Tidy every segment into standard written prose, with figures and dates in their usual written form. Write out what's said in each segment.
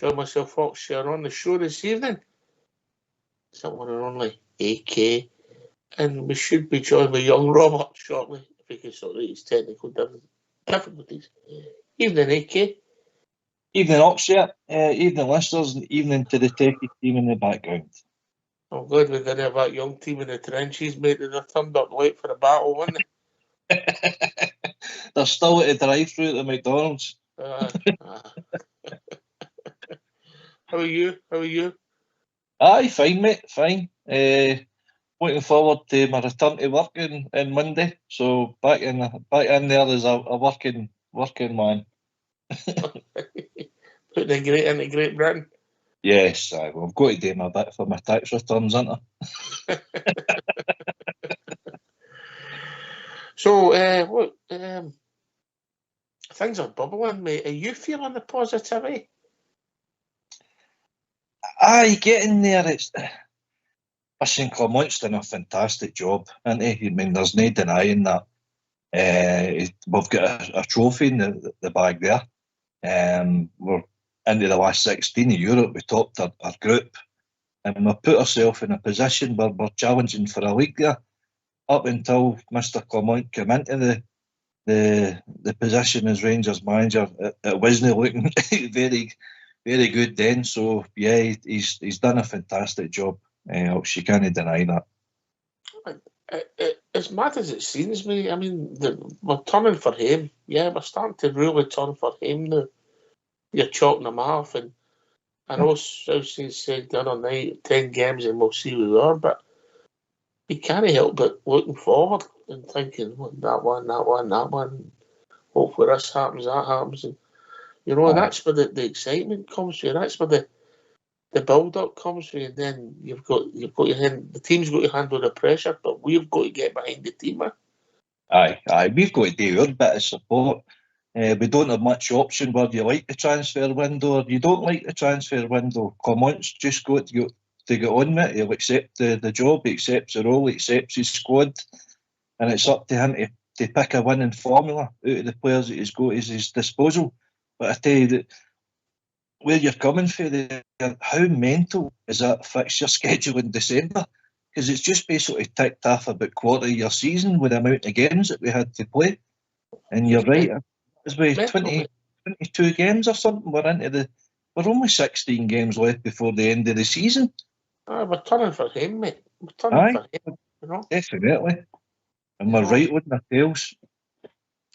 enjoyed myself, folks. Share on the show this evening. Someone and only AK. And we should be joined by young Robert shortly, if he can sort out his technical difficulties. Evening, AK. Evening, Oxford. Evening, listeners, and evening to the techie team in the background. I'm glad we didn't have that young team in the trenches, mate. They turned up late for the battle, weren't they? They're still at the drive-thru at the McDonald's. How are you? Aye, fine, mate, fine. Looking forward to my return to work on Monday. So back in there as a working man. Putting into Great Britain. Yes, I've got to do my bit for my tax returns, haven't I? So, look, things are bubbling, mate. Are you feeling the positivity? Aye, getting there. Listen, Clement's done a fantastic job, hasn't he? I mean, there's no denying that. We've got a trophy in the bag there. We're into the last 16 of Europe. We topped our group, and we've put ourselves in a position where we're challenging for a league there. Up until Mr. Clement came into the position as Rangers manager, it wasn't looking very, very good then. So yeah, he's done a fantastic job. She can't deny that. As mad as it seems, me, I mean, we're turning for him. Yeah, we're starting to really turn for him now. You're chalking him off, and I know Southside said the other night, 10 games and we'll see where we are, but you can't help but looking forward and thinking, well, that one, hopefully this happens, that happens. And, you know, that's where the excitement comes from. That's where the build-up comes from, and then you've got your hand. The team's got to handle the pressure, but we've got to get behind the team. Aye, we've got to do our bit of support. We don't have much option whether you like the transfer window or you don't like the transfer window. Clement's just got to get on with it. He'll accept the job, he accepts the role, he accepts his squad, and it's up to him to pick a winning formula out of the players that he's got at his disposal. But I tell you that where you're coming from, how mental is that fixture schedule in December? Because it's just basically ticked off about quarter of your season with the amount of games that we had to play. And you're right, as we 22 games or something, we're only 16 games left before the end of the season. We're turning for him, mate. We're turning for him, you know? Definitely. And we're right on our tails.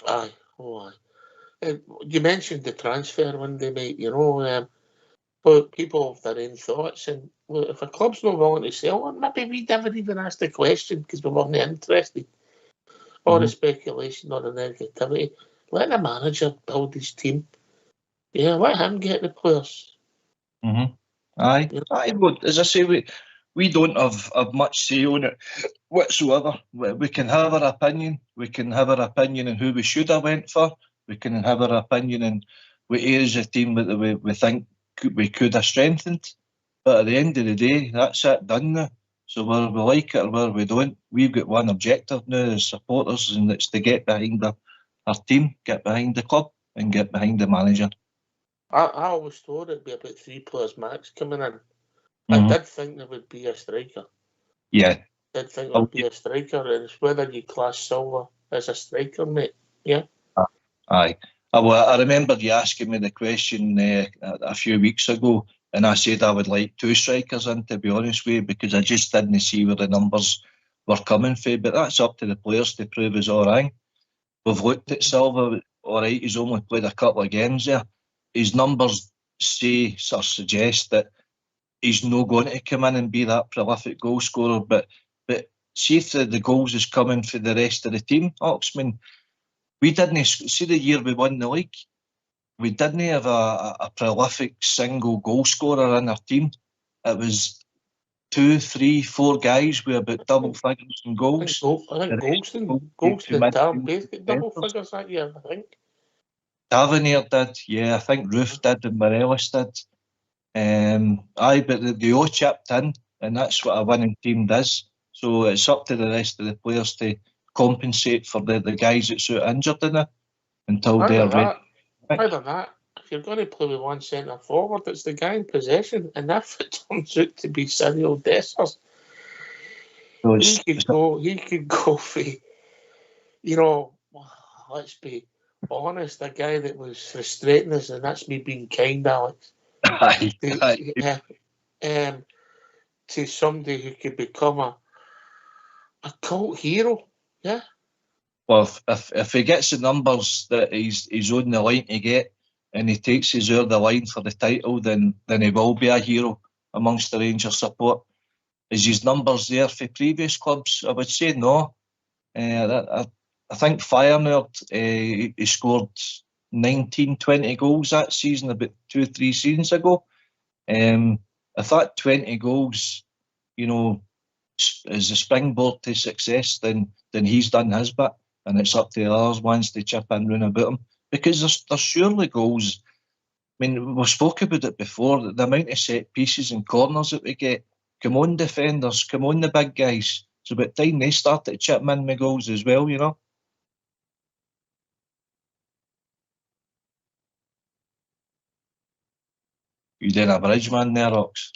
Aye, you mentioned the transfer window, mate, you know, but people have their own thoughts, and look, if a club's not willing to sell it, maybe we never even asked the question because we weren't interested. Or the speculation or the negativity. Let the manager build his team. Yeah, let him get the players. Aye. But as I say, we don't have much say on it whatsoever. We can have our opinion. We can have our opinion on who we should have went for. We can have our opinion on what areas of the team that we think we could have strengthened. But at the end of the day, that's it, done now. So whether we like it or whether we don't, we've got one objective now as supporters, and it's to get behind our team, get behind the club, and get behind the manager. I always thought it'd be about 3 players max coming in. I did think there would be a striker. Yeah. I did think there would be a striker, and it's whether you class Silva as a striker, mate. Yeah. Aye. Well, I remember you asking me the question a few weeks ago, and I said I would like 2 strikers in, to be honest with you, because I just didn't see where the numbers were coming from. But that's up to the players to prove us all right. We've looked at Silva, all right, he's only played a couple of games there. His numbers suggest that he's not going to come in and be that prolific goal scorer. But see if the goals is coming for the rest of the team, Oxman. We didn't see the year we won the league. We didn't have a prolific single goal scorer in our team. It was 2, 3, 4 guys with about double figures in goals. I think Golston both got double figures that year, I think. Tavernier did, yeah. I think Roof did and Morelos did. But they all chipped in, and that's what a winning team does. So it's up to the rest of the players to compensate for the guys that's out injured in it until they're ready. Either that, if you're going to play with one centre forward, it's the guy in possession, and if it turns out to be Cyril Dessers, he could go for, you know, let's be honest, a guy that was frustrating us, and that's me being kind, Alex. To somebody who could become a cult hero, yeah. Well, if he gets the numbers that he's on the line to get, and he takes his over the line for the title, then he will be a hero amongst the Rangers support. Is his numbers there for previous clubs? I would say no. I think Feyenoord, he scored 19, 20 goals that season about 2-3 seasons ago. If that 20 goals, you know, is a springboard to success, then he's done his bit, and it's up to the others ones to chip in round about him. Because there's surely goals. I mean, we spoke about it before, the amount of set pieces and corners that we get. Come on, defenders, come on, the big guys. It's about time they started chipping in with goals as well, you know. You did a bridge man there, Ox.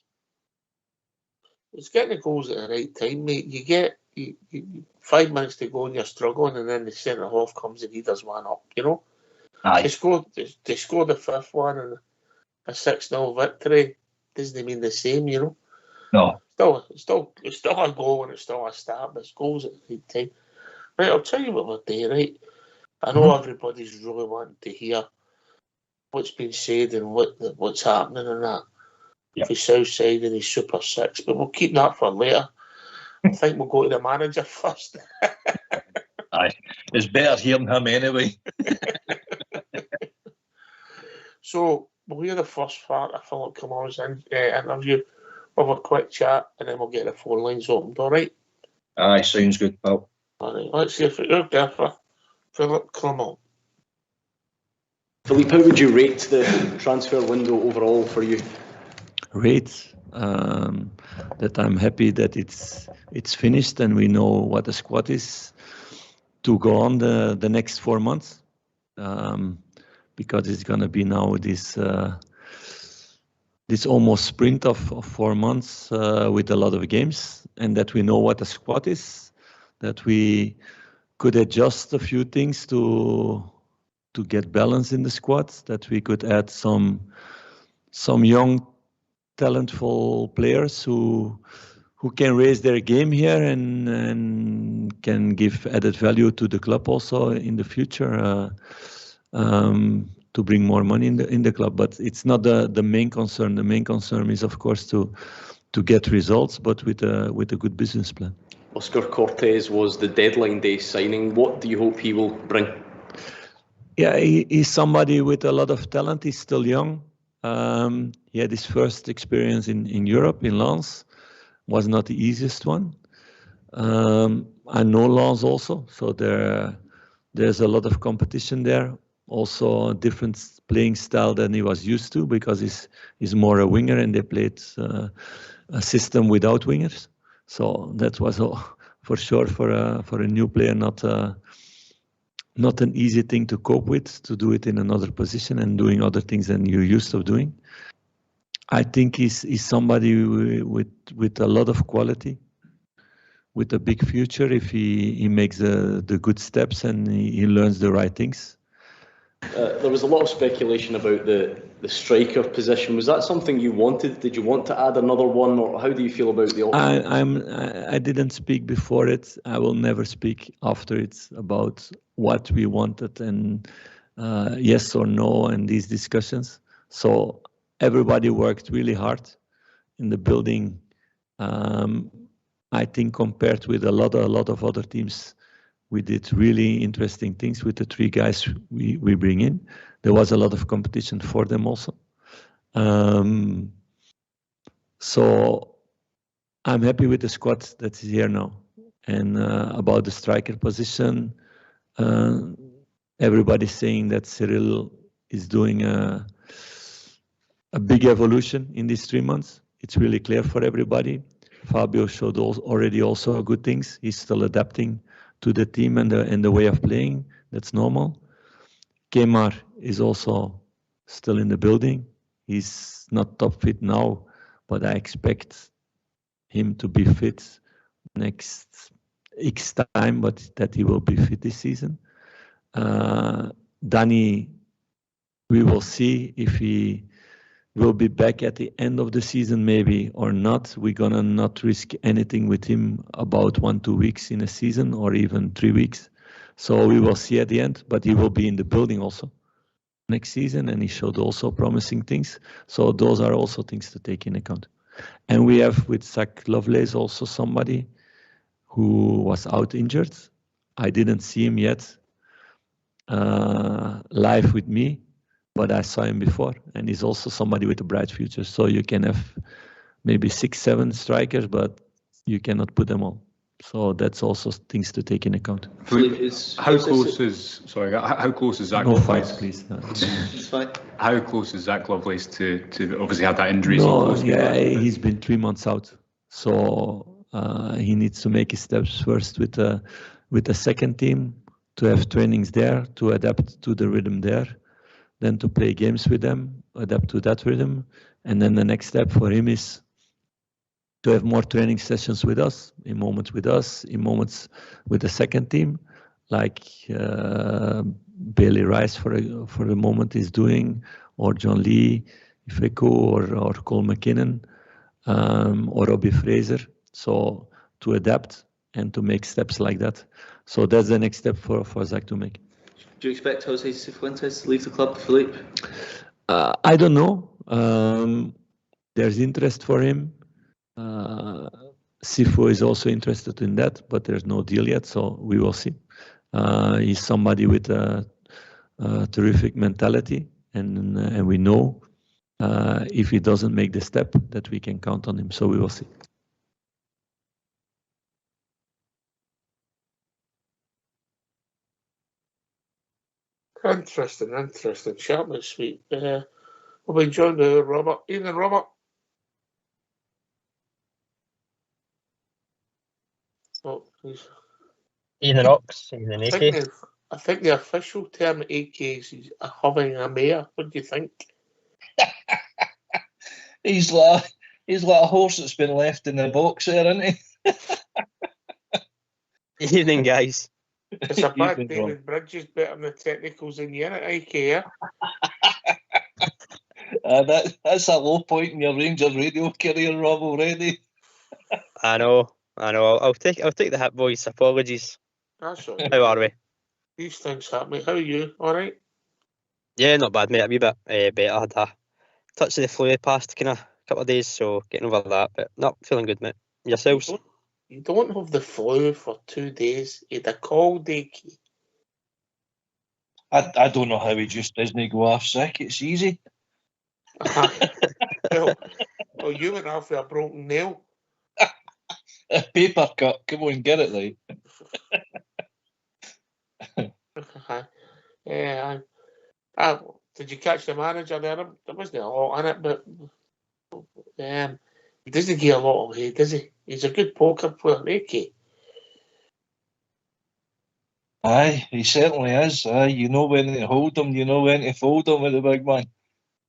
It's getting the goals at the right time, mate. You get 5 minutes to go and you're struggling, and then the centre half comes and he does one up, you know. Aye. They scored the fifth one and a 6-0 victory doesn't mean the same, you know. No. It's still a goal and it's still a start, but it's goals at the right time. Right, I'll tell you what we're doing, right? I know everybody's really wanting to hear what's been said and what's happening and that. Yep. For Southside and his Super Six, but we'll keep that for later. I think we'll go to the manager first. Aye, it's better hearing him anyway. So we'll hear the first part of Philip Cumall's interview. We'll have a quick chat and then we'll get the phone lines opened, all right? Aye, sounds good, pal. All right, let's hear from your gaffer, Philip Cumall. Philippe, how would you rate the transfer window overall for you? Rate that I'm happy that it's finished and we know what the squad is to go on the next 4 months, because it's gonna be now this almost sprint of 4 months with a lot of games, and that we know what the squad is, that we could adjust a few things to get balance in the squad, that we could add some young talentful players who can raise their game here and can give added value to the club also in the future, to bring more money in the club. But it's not the main concern. The main concern is, of course, to get results, but with a good business plan. Oscar Cortez was the deadline day signing. What do you hope he will bring? Yeah, he's somebody with a lot of talent. He's still young. He had his first experience in Europe, in Lens. Was not the easiest one. I know Lens also, so there's a lot of competition there. Also a different playing style than he was used to, because he's more a winger and they played a system without wingers. So that was for sure for a new player not an easy thing to cope with, to do it in another position and doing other things than you're used to doing. I think he's somebody with a lot of quality, with a big future if he makes the good steps and he learns the right things. There was a lot of speculation about the striker position. Was that something you wanted? Did you want to add another one, or how do you feel about the option? I didn't speak before it. I will never speak after it about what we wanted and yes or no and these discussions. So everybody worked really hard in the building. I think compared with a lot of other teams, we did really interesting things with the 3 guys we bring in. There was a lot of competition for them also. So I'm happy with the squad that is here now. And about the striker position, everybody's saying that Cyril is doing a big evolution in these 3 months. It's really clear for everybody. Fabio showed already also good things. He's still adapting to the team and the way of playing. That's normal. Kemar is also still in the building. He's not top fit now, but I expect him to be fit next X time, but that he will be fit this season. Danny, we will see if he will be back at the end of the season maybe or not. We're gonna not risk anything with him about 1-2 weeks in a season or even 3 weeks. So we will see at the end, but he will be in the building also next season, and he showed also promising things. So those are also things to take in account. And we have with Zach Lovelace also somebody who was out injured. I didn't see him yet live with me, but I saw him before, and he's also somebody with a bright future. So you can have maybe 6-7 strikers, but you cannot put them all. So that's also things to take in account. How close is Zach No Lovelace? fights, please. It's fine. How close is Zach Lovelace to obviously had that injury? No, yeah, he's been 3 months out. So he needs to make his steps first with the second team, to have trainings there, to adapt to the rhythm there, then to play games with them, adapt to that rhythm. And then the next step for him is to have more training sessions with us, in moments with us, in moments with the second team, like Bailey Rice for the moment is doing, or John Lee, Ifeku, or Cole McKinnon, or Robbie Fraser. So to adapt and to make steps like that. So that's the next step for Zach to make. Do you expect Jose Cifuentes to leave the club, Philippe? I don't know. There's interest for him. Sifu is also interested in that, but there's no deal yet, so we will see. He's somebody with a terrific mentality, and we know if he doesn't make the step that we can count on him, so we will see. Interesting. Sharp and sweet. We'll be joined by Robert. Evening, Robert. Oh, please. Evening, Ox. Evening, AK. I think the official term AK is having a mare. What do you think? He's like a horse that's been left in the box there, isn't he? Evening, guys. It's a fact Evening, David Bridges better than the technicals in you, AK, yeah? That's a low point in your RangersRadio career, Rob, already. I know. I'll take the hit, boys. Apologies. That's all right. How are we? These things happen. How are you? All right? Yeah, not bad, mate. A wee bit better. I had a touch of the flu past kind of couple of days, so getting over that, but not feeling good, mate. Yourselves? You don't have the flu for 2 days. You had a cold, AK. I don't know how he just doesn't go off sick. It's easy. well, you went off with a broken nail. A paper cut. Come on, get it right. Yeah. Did you catch the manager there? There wasn't a lot in it, but he doesn't get a lot away, does he? He's a good poker player, AK. Aye, he certainly is. Aye, you know when to hold him, you know when to fold him with the big man.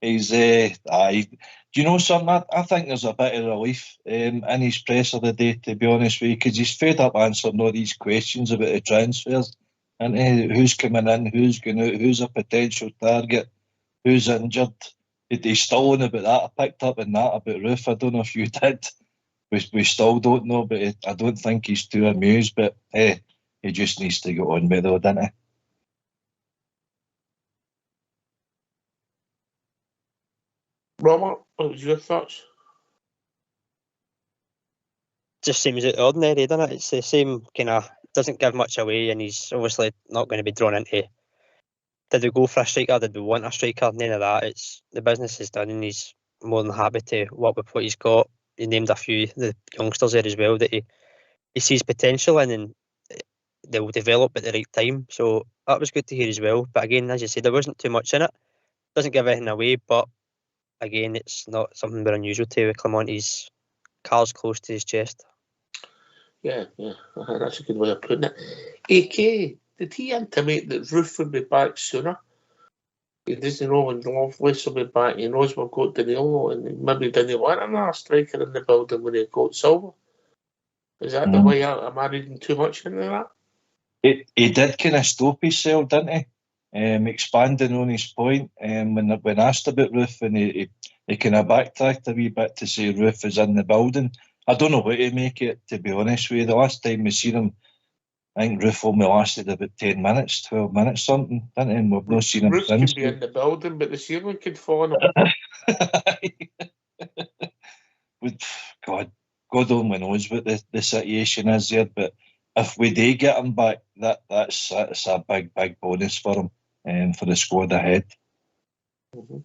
He's aye. Do you know something? I think there's a bit of relief in his presser today, to be honest with you, because he's fed up answering all these questions about the transfers and who's coming in, who's going out, who's a potential target, who's injured. He's still on about that. I picked up on that about Roof. I don't know if you did. We still don't know, but I don't think he's too amused. But he just needs to get on with it, though, doesn't he? Robert, what was your thoughts? Just seems out of the ordinary, doesn't it? It's the same kind of, doesn't give much away, and he's obviously not going to be drawn into, did we go for a striker, did we want a striker, none of that. It's the business is done, and he's more than happy to work with what he's got. He named a few the youngsters there as well that he sees potential in, and they will develop at the right time. So that was good to hear as well. But again, as you said, there wasn't too much in it. Doesn't give anything away, but again, it's not something very unusual to with Clemonte's cards close to his chest. Yeah, that's a good way of putting it. AK, did he intimate that Roof would be back sooner? he doesn't know when Lovelace will be back. He knows we've got Danilo, and he maybe didn't want another striker in the building when he got Silva. Is that the way? Am I reading too much into that? He did kind of stop himself, didn't he? Expanding on his point, when asked about Roof, and he kind of backtracked a wee bit to say Roof is in the building. I don't know what to make it, to be honest with you. The last time we seen him, I think Roof only lasted about 10 minutes, 12 minutes, something, didn't he? And we've not seen him Roof since. could be in the building, but the ceiling could fall on him. God only knows what the situation is there, but if we do get him back, that's a big bonus for him, for the squad ahead. Mm-hmm.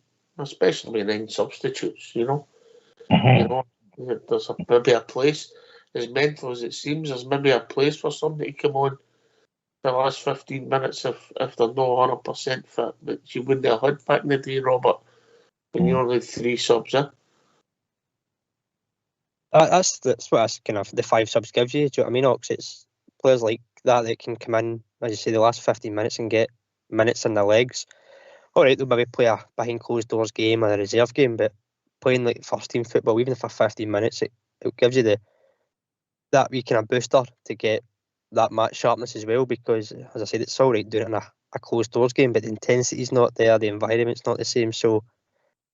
Especially 9 substitutes, you know. Mm-hmm. You know, there's maybe a place, as mental as it seems, there's maybe a place for somebody to come on the last 15 minutes if they're not 100% fit, but you wouldn't have had back in the day, Robert, when you only 3 subs in. That's what kind of the 5 subs gives you. Do you know what I mean, Ox? It's players like that can come in, as you say, the last 15 minutes and get minutes in their legs. All right, they'll maybe play a behind closed doors game or a reserve game, but playing like first team football, even for 15 minutes, it gives you that wee kind of booster to get that match sharpness as well. Because, as I said, it's all right doing it in a closed doors game, but the intensity's not there, the environment's not the same. So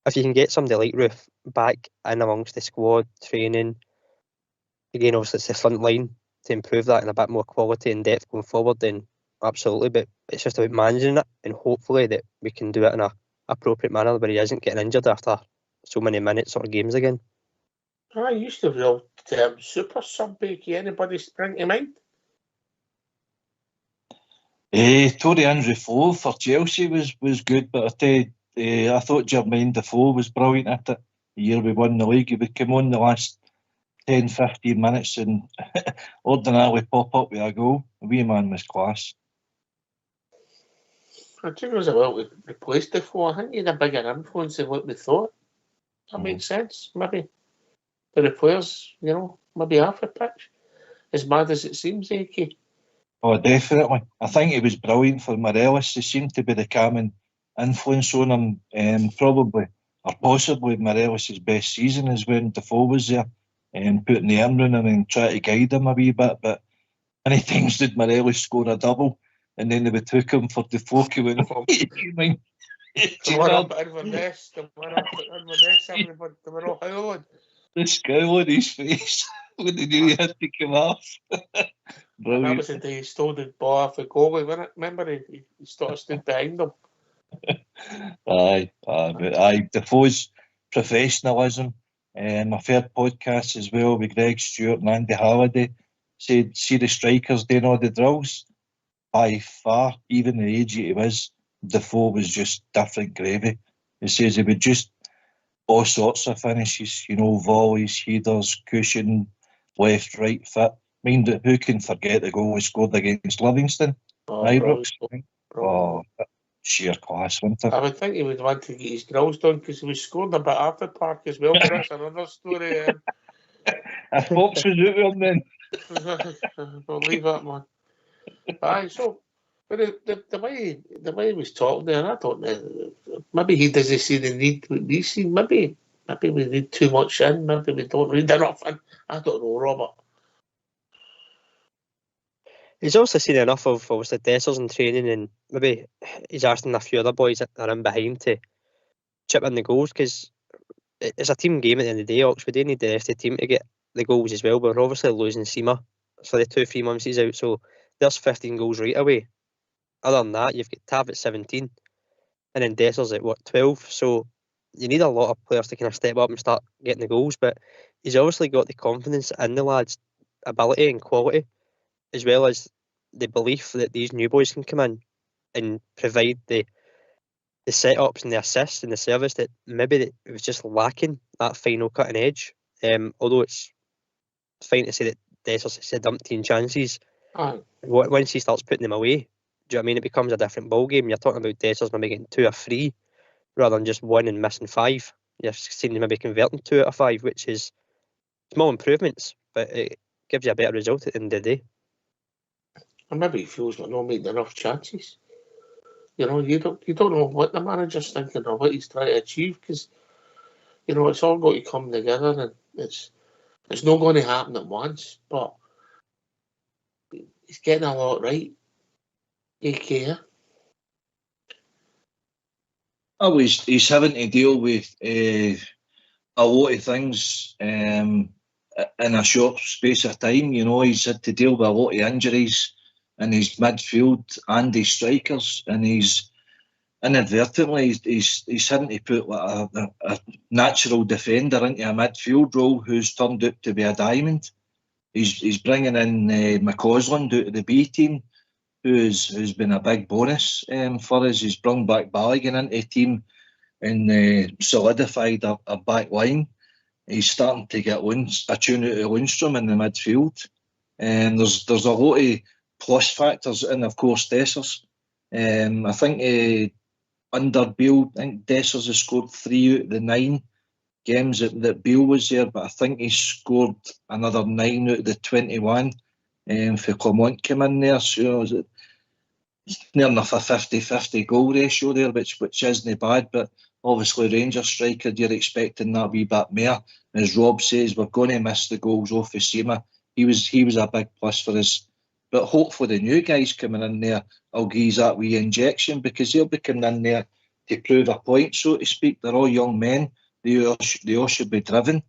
if you can get somebody like Roof back in amongst the squad, training, again, obviously it's the front line to improve that and a bit more quality and depth going forward, then absolutely. But it's just about managing it, and hopefully that we can do it in a appropriate manner where he isn't getting injured after so many minutes or games again. I used to the old term super sub. Anybody spring to mind? Tory Andrew Flo for Chelsea was good, but I thought Jermaine Defoe was brilliant at it. The year we won the league, he would come on the last 10, 15 minutes and ordinarily pop up with a goal. The wee man was class. I think it was about to replace Defoe. I think he had a bigger influence than what we thought. That makes sense, maybe. For the players, you know, maybe half a pitch. As mad as it seems, Aki. Oh, definitely. I think he was brilliant for Morelos. He seemed to be the calming influence on him, probably, or possibly Morelos' best season is when Defoe was there, putting the arm around him and trying to guide him a wee bit. But many times did Morelos score a double, and then they would took him for Defoe coming on. They were up at Inverness, everybody, they were all howling. The scowl on his face when they knew he had to come off. And that was the day he stole the ball off the goalie, wasn't it? Remember, he sort of stood behind him. Aye. Defoe's professionalism. I've heard podcasts as well with Greg Stewart and Andy Halliday said, see the strikers doing all the drills. By far, even the age he was, Defoe was just different gravy. He says he would just all sorts of finishes, you know, volleys, headers, cushion, left, right, foot. I mean, who can forget the goal he scored against Livingston? Sheer class, wasn't it? I would think he would want to get his drills done because he was scoring a bit after park as well, but that's another story. Fox was out with him then. I'll leave that, man. Aye, so but the way he was talking there, I don't know. Maybe he doesn't see the need we see. Maybe we read too much in. Maybe we don't read enough in. I don't know, Robert. He's also seen enough of obviously Dessers in training, and maybe he's asking a few other boys that are in behind to chip in the goals, because it's a team game at the end of the day. Oxford, they need the rest of the team to get the goals as well. We're obviously losing Seema for the 2-3 months he's out, so there's 15 goals right away. Other than that, you've got Tav at 17, and then Dessers at 12. So you need a lot of players to kind of step up and start getting the goals. But he's obviously got the confidence in the lads' ability and quality, as well as the belief that these new boys can come in and provide the setups and the assists and the service that maybe it was just lacking, that final cutting edge. Although it's fine to say that Dessers has had umpteen chances, once he starts putting them away, do you know what I mean? It becomes a different ball game. You're talking about Dessers maybe getting 2 or 3 rather than just 1 and missing 5. You've seen him maybe converting 2 out of 5, which is small improvements, but it gives you a better result at the end of the day. And maybe he feels we're not making enough chances. You know, you don't know what the manager's thinking or what he's trying to achieve, because you know it's all got to come together, and it's not going to happen at once. But he's getting a lot right. AK. Oh, he's having to deal with a lot of things in a short space of time. You know, he's had to deal with a lot of injuries in his midfield and his strikers, and he's inadvertently he's having to put like a natural defender into a midfield role who's turned out to be a diamond. He's bringing in McCausland out of the B team, who's been a big bonus for us. He's brought back Balogun into the team and solidified a back line. He's starting to get a tune out of Lundstrom in the midfield. There's a lot of plus factors, and of course Dessers. I think under Beale, I think Dessers has scored 3 out of the 9 games that Beale was there, but I think he scored another 9 out of the 21 for Clermont came in there. So it's near enough a 50-50 goal ratio there, which isn't bad, but obviously Rangers striker, you're expecting that wee bit more. As Rob says, we're going to miss the goals off of Seema. He was a big plus for us. But hopefully the new guys coming in there will give us that wee injection, because they'll be coming in there to prove a point, so to speak. They're all young men. They all should be driven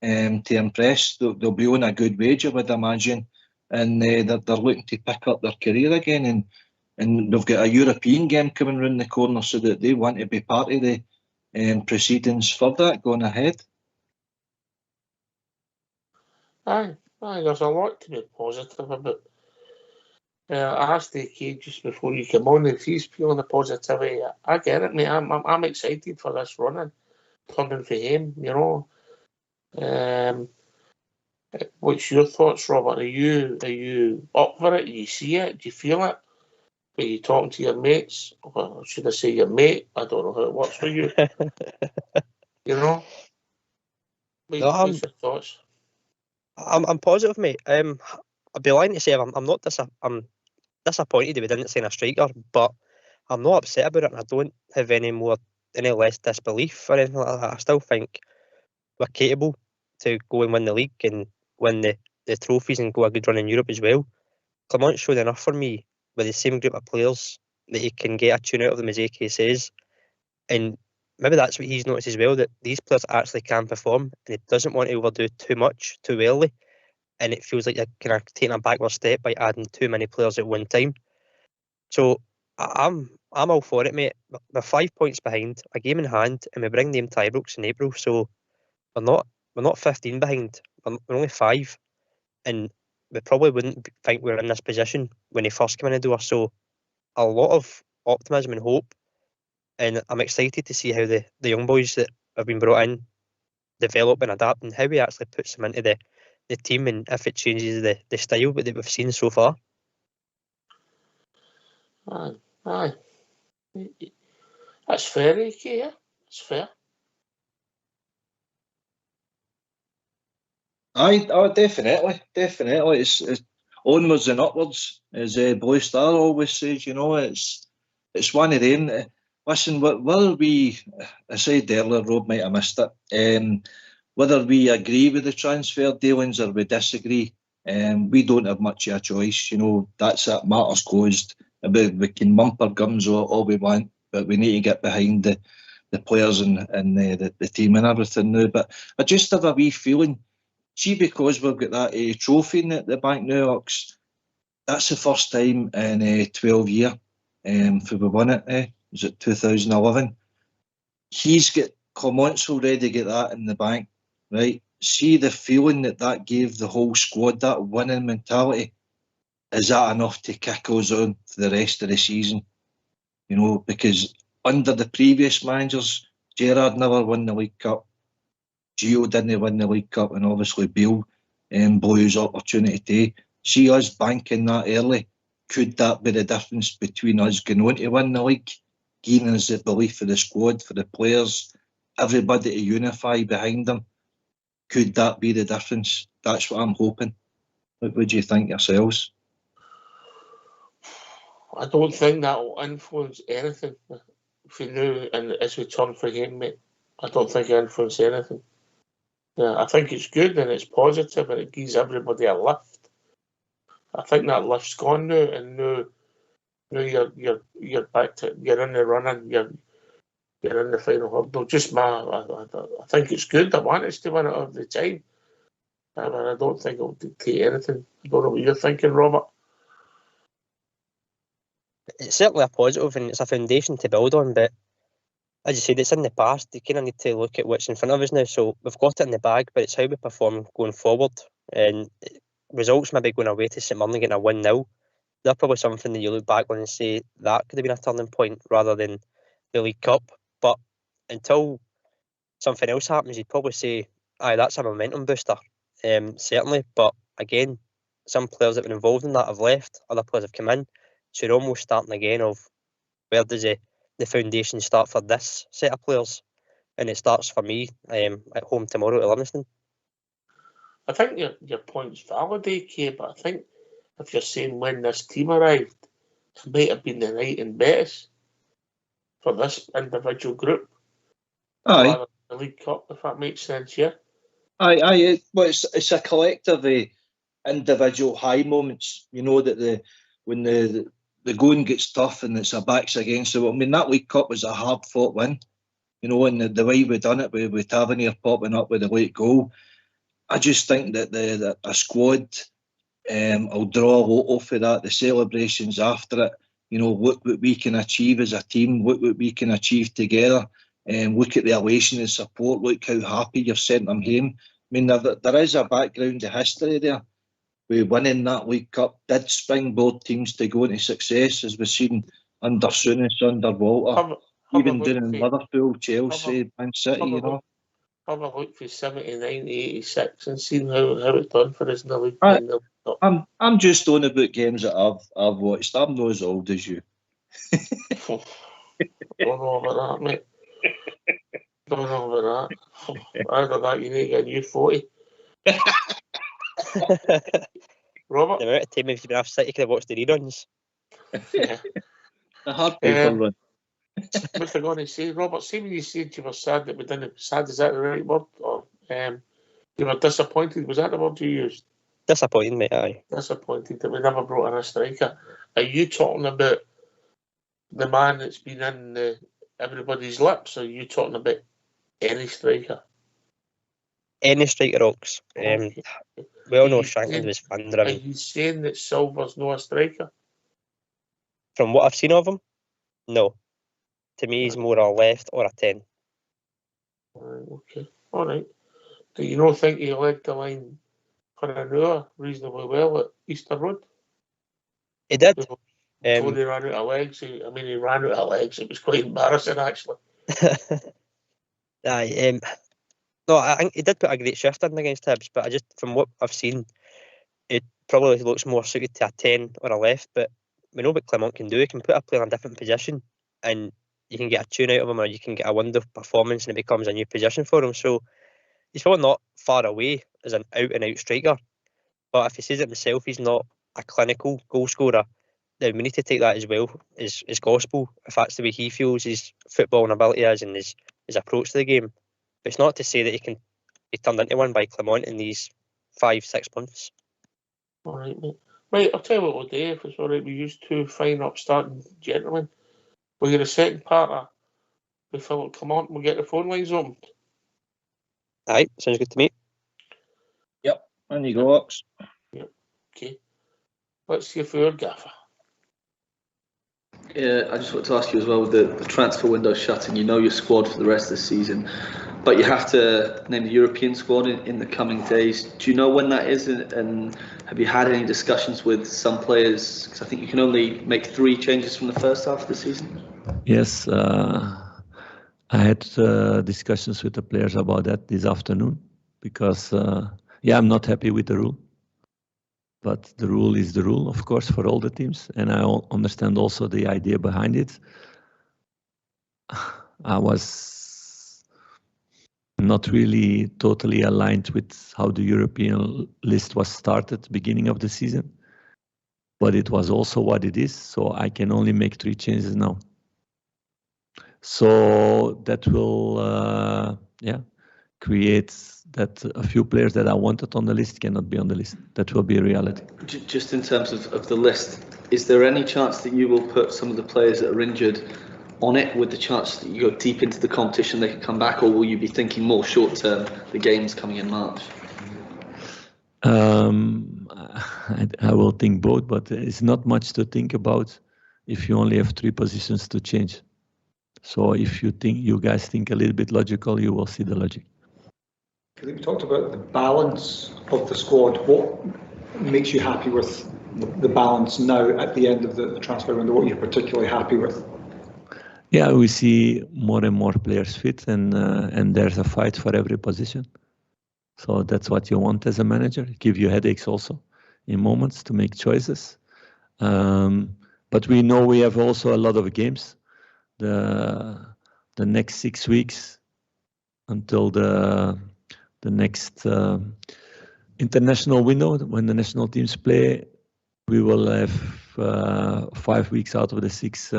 to impress. They'll be on a good wage, I would imagine. And they're looking to pick up their career again. And they've got a European game coming round the corner, so that they want to be part of the proceedings for that going ahead. Aye, there's a lot to be positive about. I asked the kid just before you came on if he's feeling the positivity. I get it, mate. I'm excited for this running, turning for him. You know. What's your thoughts, Robert? Are you up for it? Do you see it? Do you feel it? Are you talking to your mates? Or should I say your mate? I don't know how it works for you. You know. What's your thoughts? I'm positive, mate. I'd be lying to say I'm not I'm disappointed that we didn't sign a striker, but I'm not upset about it, and I don't have any less disbelief or anything like that. I still think we're capable to go and win the league and win the trophies and go a good run in Europe as well. Clermont showed enough for me with the same group of players that he can get a tune out of them, as AK says, and maybe that's what he's noticed as well, that these players actually can perform, and he doesn't want to overdo too much too early, and it feels like you're kind of taking a backward step by adding too many players at one time. So I'm all for it, mate. We're 5 points behind, a game in hand, and we bring them Ibrox in April, so we're not 15 behind. We're only 5, and we probably wouldn't think we were in this position when he first came in the door. So a lot of optimism and hope, and I'm excited to see how the young boys that have been brought in develop and adapt, and how he actually puts them into the team, and if it changes the style that we've seen so far. Aye. That's fair, AK, yeah? That's fair. Aye, definitely. It's onwards and upwards, as Blue Star always says. You know, it's one of them. Listen, whether we, I said earlier, Rob might have missed it. Whether we agree with the transfer dealings or we disagree, we don't have much of a choice. You know, that's it. Matters closed. We can mump our gums all we want, but we need to get behind the players and the team and everything now. But I just have a wee feeling. See, because we've got that trophy in the bank now, Ox, that's the first time in 12 years we won it. Was it 2011? He's got Clermont's already got that in the bank, right? See the feeling that gave the whole squad, that winning mentality. Is that enough to kick us on for the rest of the season? You know, because under the previous managers, Gerrard never won the League Cup. Gio didn't win the League Cup, and obviously Beale blew his opportunity to see us banking that early. Could that be the difference between us going on to win the league, giving us the belief for the squad, for the players, everybody to unify behind them? Could that be the difference? That's what I'm hoping. What would you think yourselves? I don't think that will influence anything. If you knew, and as we turn for him, mate, I don't think it influences anything. Yeah, I think it's good and it's positive and it gives everybody a lift. I think that lift's gone now, and now you're back to, you're in the running, you're in the final hurdle. Just I think it's good. I want us to win it all the time. I mean, I don't think it'll dictate anything. I don't know what you're thinking, Robert. It's certainly a positive and it's a foundation to build on, but as you said, it's in the past. You kind of need to look at what's in front of us now. So we've got it in the bag, but it's how we perform going forward. And results maybe going away to St Mirren getting a 1-0, they're probably something that you look back on and say that could have been a turning point rather than the League Cup. But until something else happens, you'd probably say, aye, that's a momentum booster. Certainly. But again, some players that were involved in that have left, other players have come in. So you're almost starting again of where does the foundation start for this set of players? And it starts for me at home tomorrow to Livingston. I think your point's valid, AK, but I think if you're saying when this team arrived, it might have been the night and best for this individual group. Aye. Rather than the League Cup, if that makes sense, yeah? Aye. Well, it's a collective individual high moments, you know, that when the going gets tough and it's our backs against it. I mean, that League Cup was a hard-fought win, you know, and the way we done it with Tavernier popping up with a late goal. I just think that a squad will draw a lot off of that, the celebrations after it, you know, look what we can achieve as a team, look what we can achieve together, and look at the elation and support, look how happy you've sent them home. I mean, there is a background to history there. We winning that League Cup did springboard teams to go into success, as we've seen under Souness, under Walter, even doing in Liverpool, Chelsea, Man City, you know. Have a look for 79, 86 and seen how it's done for us in the League. I'm just on about games that I've watched. I'm not as old as you. Don't know about that, mate. Don't know about that. Either that, you need to get a new 40. Robert? The amount of time if you've been off City, you could have watched the reruns. Yeah. The hard paper run. What I going to say, Robert, see when you said you were sad that we didn't, sad, is that the right word? Or you were disappointed, was that the word you used? Disappointing, mate, aye. Disappointed that we never brought in a striker. Are you talking about the man that's been in everybody's lips, or are you talking about any striker? Any striker, Oaks. Okay. We all know Shankland was fun. Are you saying that Silver's not a striker? From what I've seen of him, no. To me, he's more a left or a 10. Right, okay. All right. Do you not think he led the line for an hour reasonably well at Easter Road? He did. Tony ran out of legs. He ran out of legs. It was quite embarrassing, actually. Aye. No, I think he did put a great shift in against Hibs, but from what I've seen, it probably looks more suited to a 10 or a left. But we know what Clement can do. He can put a player in a different position, and you can get a tune out of him, or you can get a window performance, and it becomes a new position for him. So he's probably not far away as an out-and-out striker. But if he says it himself, he's not a clinical goal scorer, then we need to take that as well as gospel, if that's the way he feels his footballing ability is and his approach to the game. But it's not to say that he can be turned into one by Clement in these 5-6 months. All right, mate. Right, I'll tell you what we'll do, if it's all right. We use two fine upstarting gentlemen. We'll get a second partner with Philip Clement and we'll get the phone lines opened. Aye, sounds good to me. Yep, and you go, Ox. Yep, okay. Let's see if we're gaffer. Yeah, I just want to ask you as well, the transfer window shutting, you know your squad for the rest of the season, but you have to name the European squad in the coming days. Do you know when that is, and have you had any discussions with some players? Because I think you can only make 3 changes from the first half of the season. Yes, I had discussions with the players about that this afternoon because, I'm not happy with the rule. But the rule is the rule, of course, for all the teams. And I understand also the idea behind it. I was not really totally aligned with how the European list was started beginning of the season. but it was also what it is. So I can only make 3 changes now. So that will, create that a few players that I wanted on the list cannot be on the list. That will be a reality. Just in terms of the list, is there any chance that you will put some of the players that are injured on it, with the chance that you go deep into the competition, they can come back, or will you be thinking more short term, the games coming in March? I will think both, but it's not much to think about if you only have 3 positions to change. So if you guys think a little bit logical, you will see the logic. I think we talked about the balance of the squad. What makes you happy with the balance now at the end of the transfer window? What you're particularly happy with? Yeah, we see more and more players fit, and there's a fight for every position. So that's what you want as a manager. Give you headaches also in moments to make choices. But we know we have also a lot of games. The next 6 weeks until the next international window, when the national teams play, we will have 5 weeks out of the 6,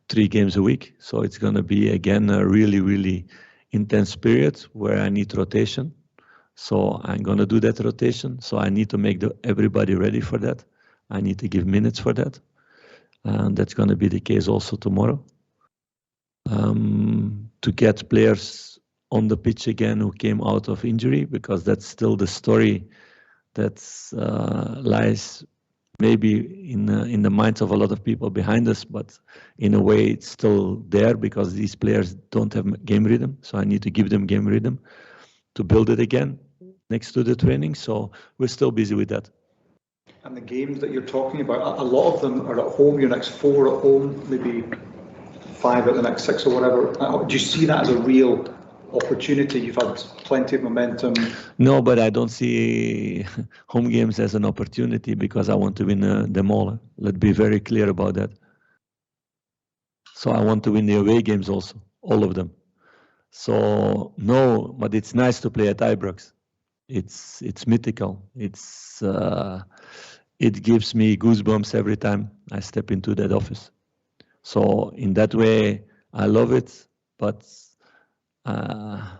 3 games a week. So it's going to be again a really, really intense period where I need rotation. So I'm going to do that rotation. So I need to make everybody ready for that. I need to give minutes for that. And that's going to be the case also tomorrow. To get players on the pitch again who came out of injury, because that's still the story that lies maybe in the minds of a lot of people behind us, but in a way it's still there because these players don't have game rhythm. So I need to give them game rhythm to build it again next to the training. So we're still busy with that. And the games that you're talking about, a lot of them are at home. Your next 4 at home, maybe 5 at the next 6 or whatever. Do you see that as a real opportunity? You've had plenty of momentum. No, but I don't see home games as an opportunity because I want to win them all. Let's be very clear about that. So I want to win the away games also, all of them. So no, but it's nice to play at Ibrox. It's mythical. It gives me goosebumps every time I step into that office. So in that way, I love it, but I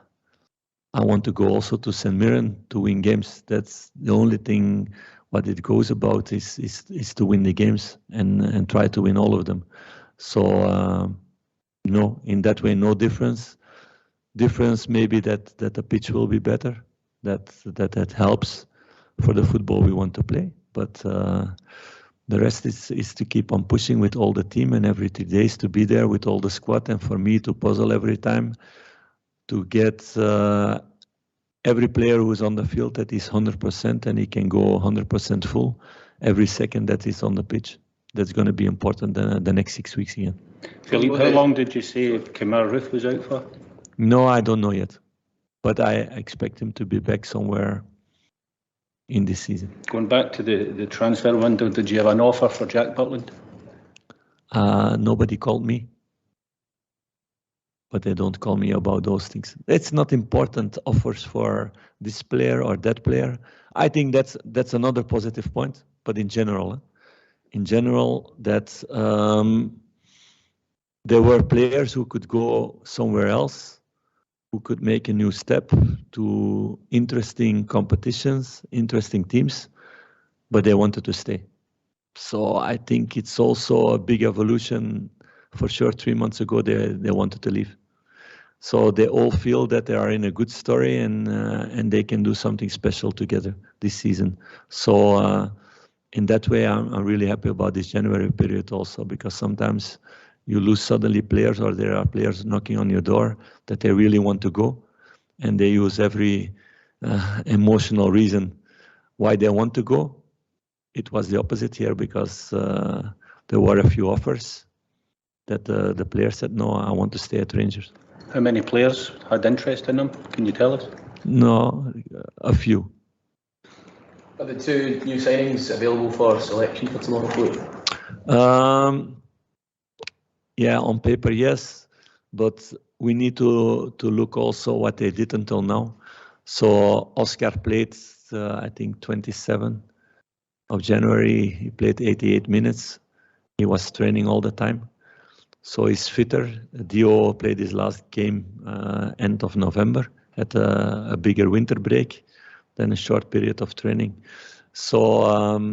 want to go also to St. Mirren to win games. That's the only thing what it goes about is to win the games and try to win all of them. So no, in that way, no difference. Difference maybe that the pitch will be better. That helps for the football we want to play. But the rest is to keep on pushing with all the team and every 3 days to be there with all the squad, and for me to puzzle every time to get every player who is on the field that is 100% and he can go 100% full every second that is on the pitch. That's going to be important the next 6 weeks again. Philippe, how long did you say Kemar Ruth was out for? No, I don't know yet, but I expect him to be back somewhere in this season. Going back to the transfer window, did you have an offer for Jack Butland? Nobody called me, but they don't call me about those things. It's not important offers for this player or that player. I think that's another positive point, but in general that there were players who could go somewhere else, who could make a new step to interesting competitions, interesting teams, but they wanted to stay. So I think it's also a big evolution. For sure, 3 months ago, they wanted to leave. So they all feel that they are in a good story and they can do something special together this season. So in that way, I'm really happy about this January period also, because sometimes you lose suddenly players, or there are players knocking on your door that they really want to go, and they use every emotional reason why they want to go. It was the opposite here, because there were a few offers that the player said, no, I want to stay at Rangers. How many players had interest in him? Can you tell us? No, a few. Are the 2 new signings available for selection for tomorrow, Philippe? Yeah, on paper, yes, but we need to look also what they did until now. So Oscar played, I think, 27 of January, he played 88 minutes. He was training all the time. So he's fitter. Dio played his last game end of November, had a bigger winter break, then a short period of training. So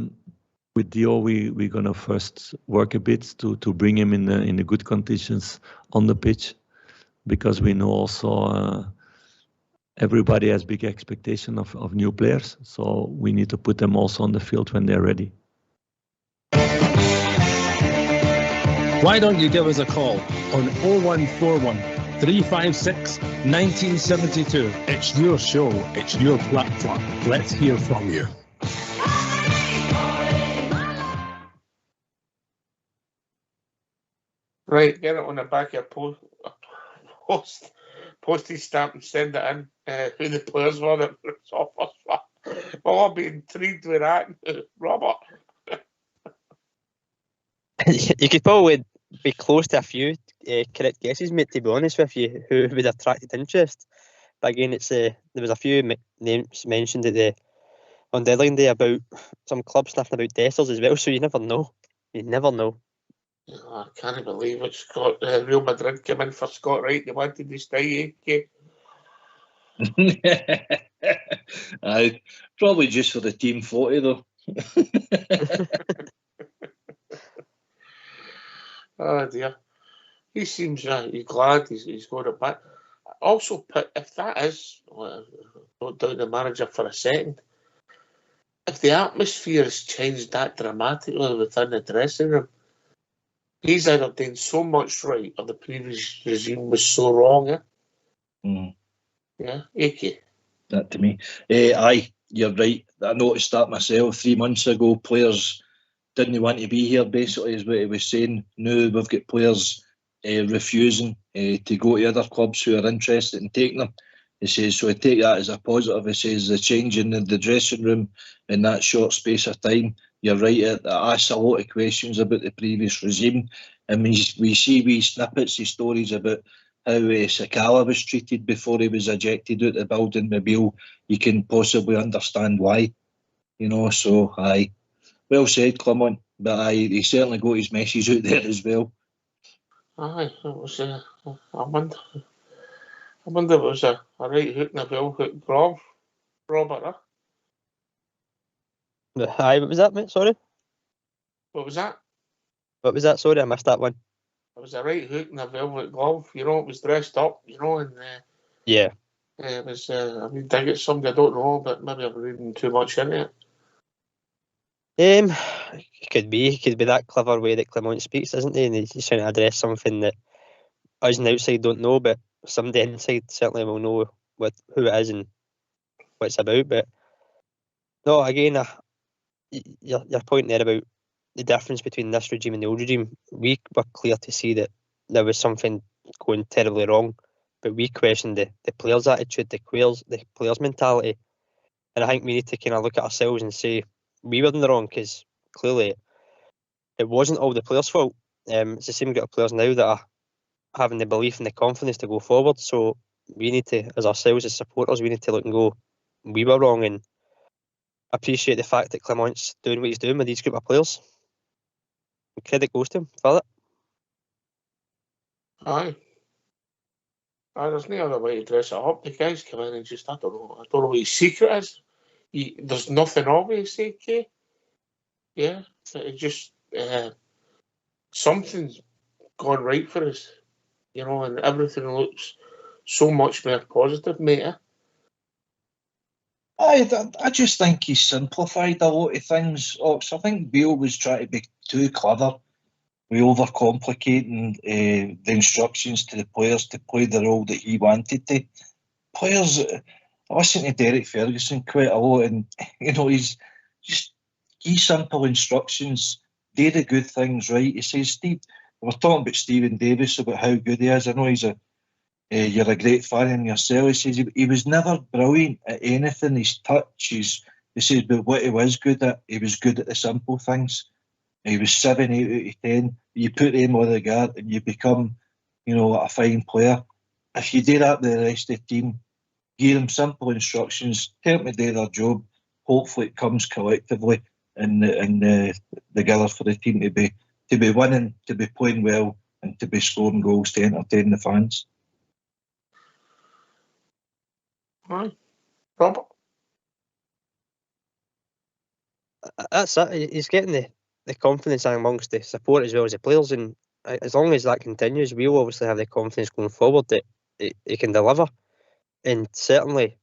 with Dio, we're gonna first work a bit to bring him in the good conditions on the pitch, because we know also everybody has big expectation of new players. So we need to put them also on the field when they're ready. Why don't you give us a call on 0141 356 1972? It's your show, it's your platform. Let's hear from you. Right, get it on the back of your postage stamp and send it in. Who the players were that it's offers for. Well, I'll be intrigued with that, Robert. You could probably be close to a few correct guesses, mate, to be honest with you, who would have attracted interest. But again, it's there was a few names mentioned on deadline day about some clubs sniffing about Dessers as well, so you never know. You never know. I can't believe it. Real Madrid came in for Scott Wright. They wanted to stay, Aye, probably just for the team photo though. Oh dear. He seems glad he's got it back. Also, if that is, don't doubt the manager for a second, if the atmosphere has changed that dramatically within the dressing room, he's either done so much right or the previous regime was so wrong. Yeah, Ake. That to me. Aye, you're right. I noticed that myself 3 months ago. Players didn't want to be here, basically, is what he was saying. Now we've got players refusing to go to other clubs who are interested in taking them. He says, so I take that as a positive. He says the change in the dressing room in that short space of time, you're right, it asks a lot of questions about the previous regime. And we see wee snippets of stories about how Sakala was treated before he was ejected out of the building. Maybe you can possibly understand why, so aye. Well said, Clement, but aye, he certainly got his message out there as well. Aye, it was, I wonder if it was a right hook and a bell hook glove, Robert. Aye, what was that, mate? Sorry? What was that? What was that? Sorry, I missed that one. It was a right hook and a velvet glove. It was dressed up, and yeah. It was, I mean, I get somebody I don't know, but maybe I'm reading too much into it. It could be that clever way that Clement speaks, isn't he? And he's trying to address something that us on the outside don't know, but somebody inside certainly will know who it is and what it's about. But no, again, your point there about the difference between this regime and the old regime, we were clear to see that there was something going terribly wrong, but we questioned the players' attitude, the players' mentality, and I think we need to kind of look at ourselves and say we were in the wrong, because clearly it wasn't all the players' fault. It's the same group of players now that are having the belief and the confidence to go forward. So we need to, as ourselves, as supporters, we need to look and go, we were wrong, and appreciate the fact that Clement's doing what he's doing with these group of players. And credit goes to him for that. Aye. There's no other way to dress it up. The guys come in and just, I don't know what his secret is. There's nothing obvious, AK. Yeah, it just, something's gone right for us, and everything looks so much more positive, mate. I just think he's simplified a lot of things, Ox. I think Beale was trying to be too clever. We overcomplicating the instructions to the players to play the role that he wanted to. Players, I listen to Derek Ferguson quite a lot, and he's just simple instructions. Do the good things right. He says, Steve, we're talking about Stephen Davis, about how good he is. I know you're a great fan in yourself. He says he was never brilliant at anything. His touch, he says, but what he was good at, he was good at the simple things. He was 7, 8 out of 10. You put him on the guard and you become, a fine player. If you do that with the rest of the team, give them simple instructions, tell them to do their job. Hopefully it comes collectively together for the team to be winning, to be playing well, and to be scoring goals to entertain the fans. Aye, Robert. That's it. He's getting the confidence amongst the support as well as the players, and as long as that continues, we'll obviously have the confidence going forward that he can deliver. And certainly,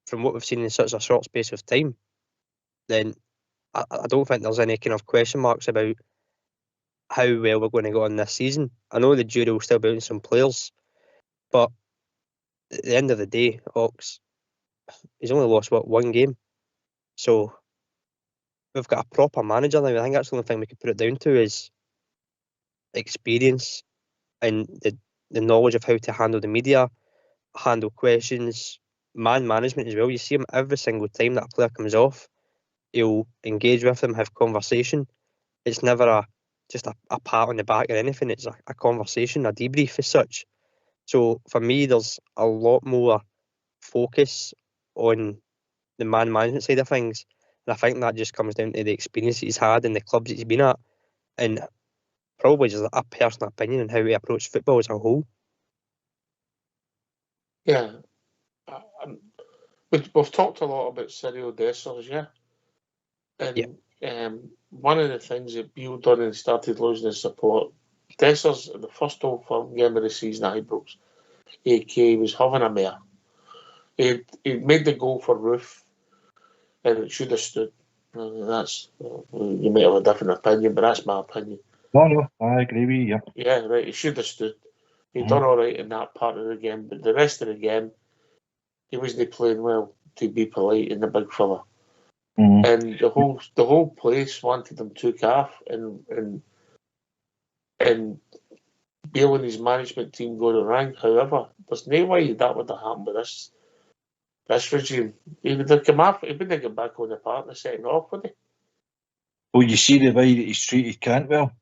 from what we've seen in such a short space of time, then I don't think there's any kind of question marks about how well we're going to go on this season. I know the jury will still be on some players, but at the end of the day, Ox, he's only lost one game, so we've got a proper manager now. I think that's the only thing we can put it down to is experience and the knowledge of how to handle the media, handle questions, man management as well. You see him every single time that a player comes off, he'll engage with them, have conversation. It's never just a pat on the back or anything. It's a conversation, a debrief as such. So for me, there's a lot more focus on the man management side of things. And I think that just comes down to the experience he's had in the clubs that he's been at, and probably just a personal opinion on how he approached football as a whole. Yeah. We've talked a lot about Cyril Dessers, yeah? And one of the things that Beale done and started losing his support, Dessers, the first Old Firm game of the season at Ibrox, he was having a mare. He made the goal for Roof, and it should have stood. That's you may have a different opinion, but that's my opinion. No, I agree with you. Yeah, right. He should have stood. He done all right in that part of the game, but the rest of the game, he wasn't playing well. To be polite, in the big fella, and the whole place wanted him took off, and Beale and his management team go to rank. However, there's no way that would have happened with this regime. He would have come off. He wouldn't have got back on the park in the second half, would he? Well, you see the way that he's treated Cantwell.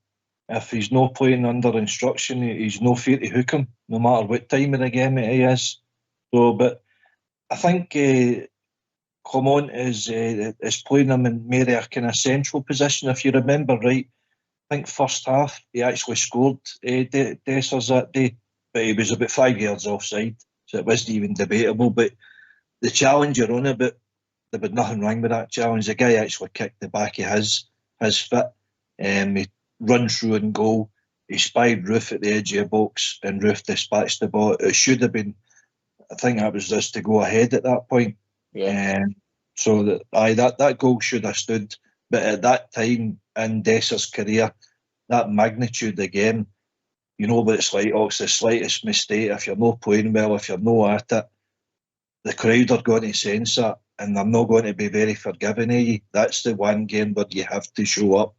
If he's not playing under instruction, he's no fear to hook him, no matter what time of the game it is. So, but I think Clement is playing him in maybe a kind of central position. If you remember right, I think first half he actually scored Dessers that day, but he was about 5 yards offside, so it wasn't even debatable. But the challenge you're on about, there was nothing wrong with that challenge. The guy actually kicked the back of his foot. He run through and goal. He spied Roof at the edge of the box, and Roof dispatched the ball. It should have been, I think that was just to go ahead at that point. Yeah. So that goal should have stood. But at that time in Dessers' career, that magnitude again, you know what it's like, Ox, the slightest mistake, if you're not playing well, if you're not at it, the crowd are going to sense that, and they're not going to be very forgiving of you. That's the one game where you have to show up.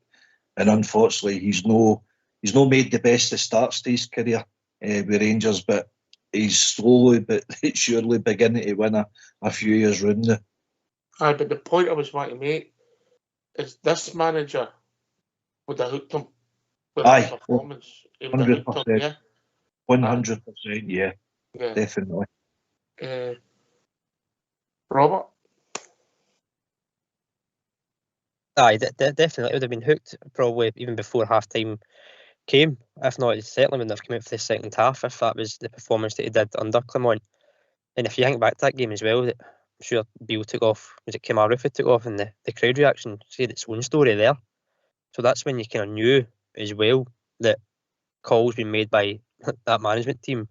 And unfortunately, he's no made the best of starts to his career with Rangers, but he's slowly but surely beginning to win a few years round now. Aye, but the point I was wanting to make is this manager would have hooked him with his performance. 100%. 100%, yeah. Definitely. Robert? Aye, definitely. It would have been hooked probably even before half-time came. If not, it certainly wouldn't have come out for the second half if that was the performance that he did under Clement. And if you think back to that game as well, that I'm sure Beale took off, was it Kemar Roofe took off, and the crowd reaction said its own story there. So that's when you kind of knew as well that calls being made by that management team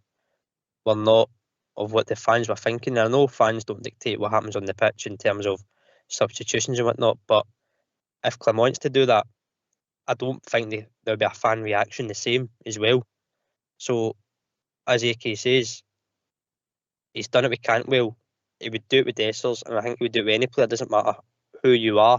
were not of what the fans were thinking. And I know fans don't dictate what happens on the pitch in terms of substitutions and whatnot, but if Clement's to do that, I don't think there'll be a fan reaction the same as well. So, as AK says, he's done it with Cantwell. He would do it with Dessers, and I think he would do it with any player. It doesn't matter who you are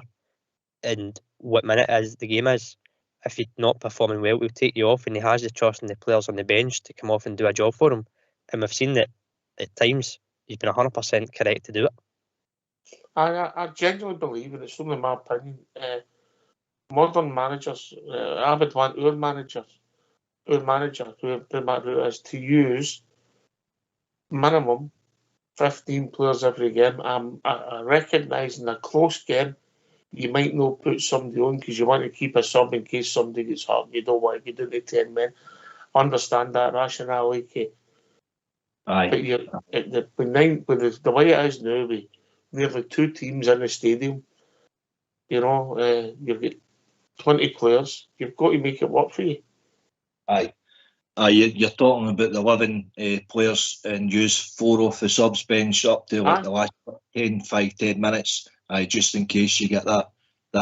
and what minute is the game is. If you're not performing well, he'll take you off, and he has the trust in the players on the bench to come off and do a job for him. And we've seen that at times he's been 100% correct to do it. I genuinely believe, and it's only my opinion, modern managers, I would want our manager, whoever it is, to use minimum 15 players every game. I recognise in a close game, you might not put somebody on because you want to keep a sub in case somebody gets hurt. You don't want to get into 10 men. Understand that rationale, okay? Aye. But with the way it is now, with nearly 2 teams in the stadium, you know, you've got 20 players. You've got to make it work for you. Aye. You're talking about the 11 players and use 4 off the subs bench up to like the last 10 minutes. Aye, just in case you get that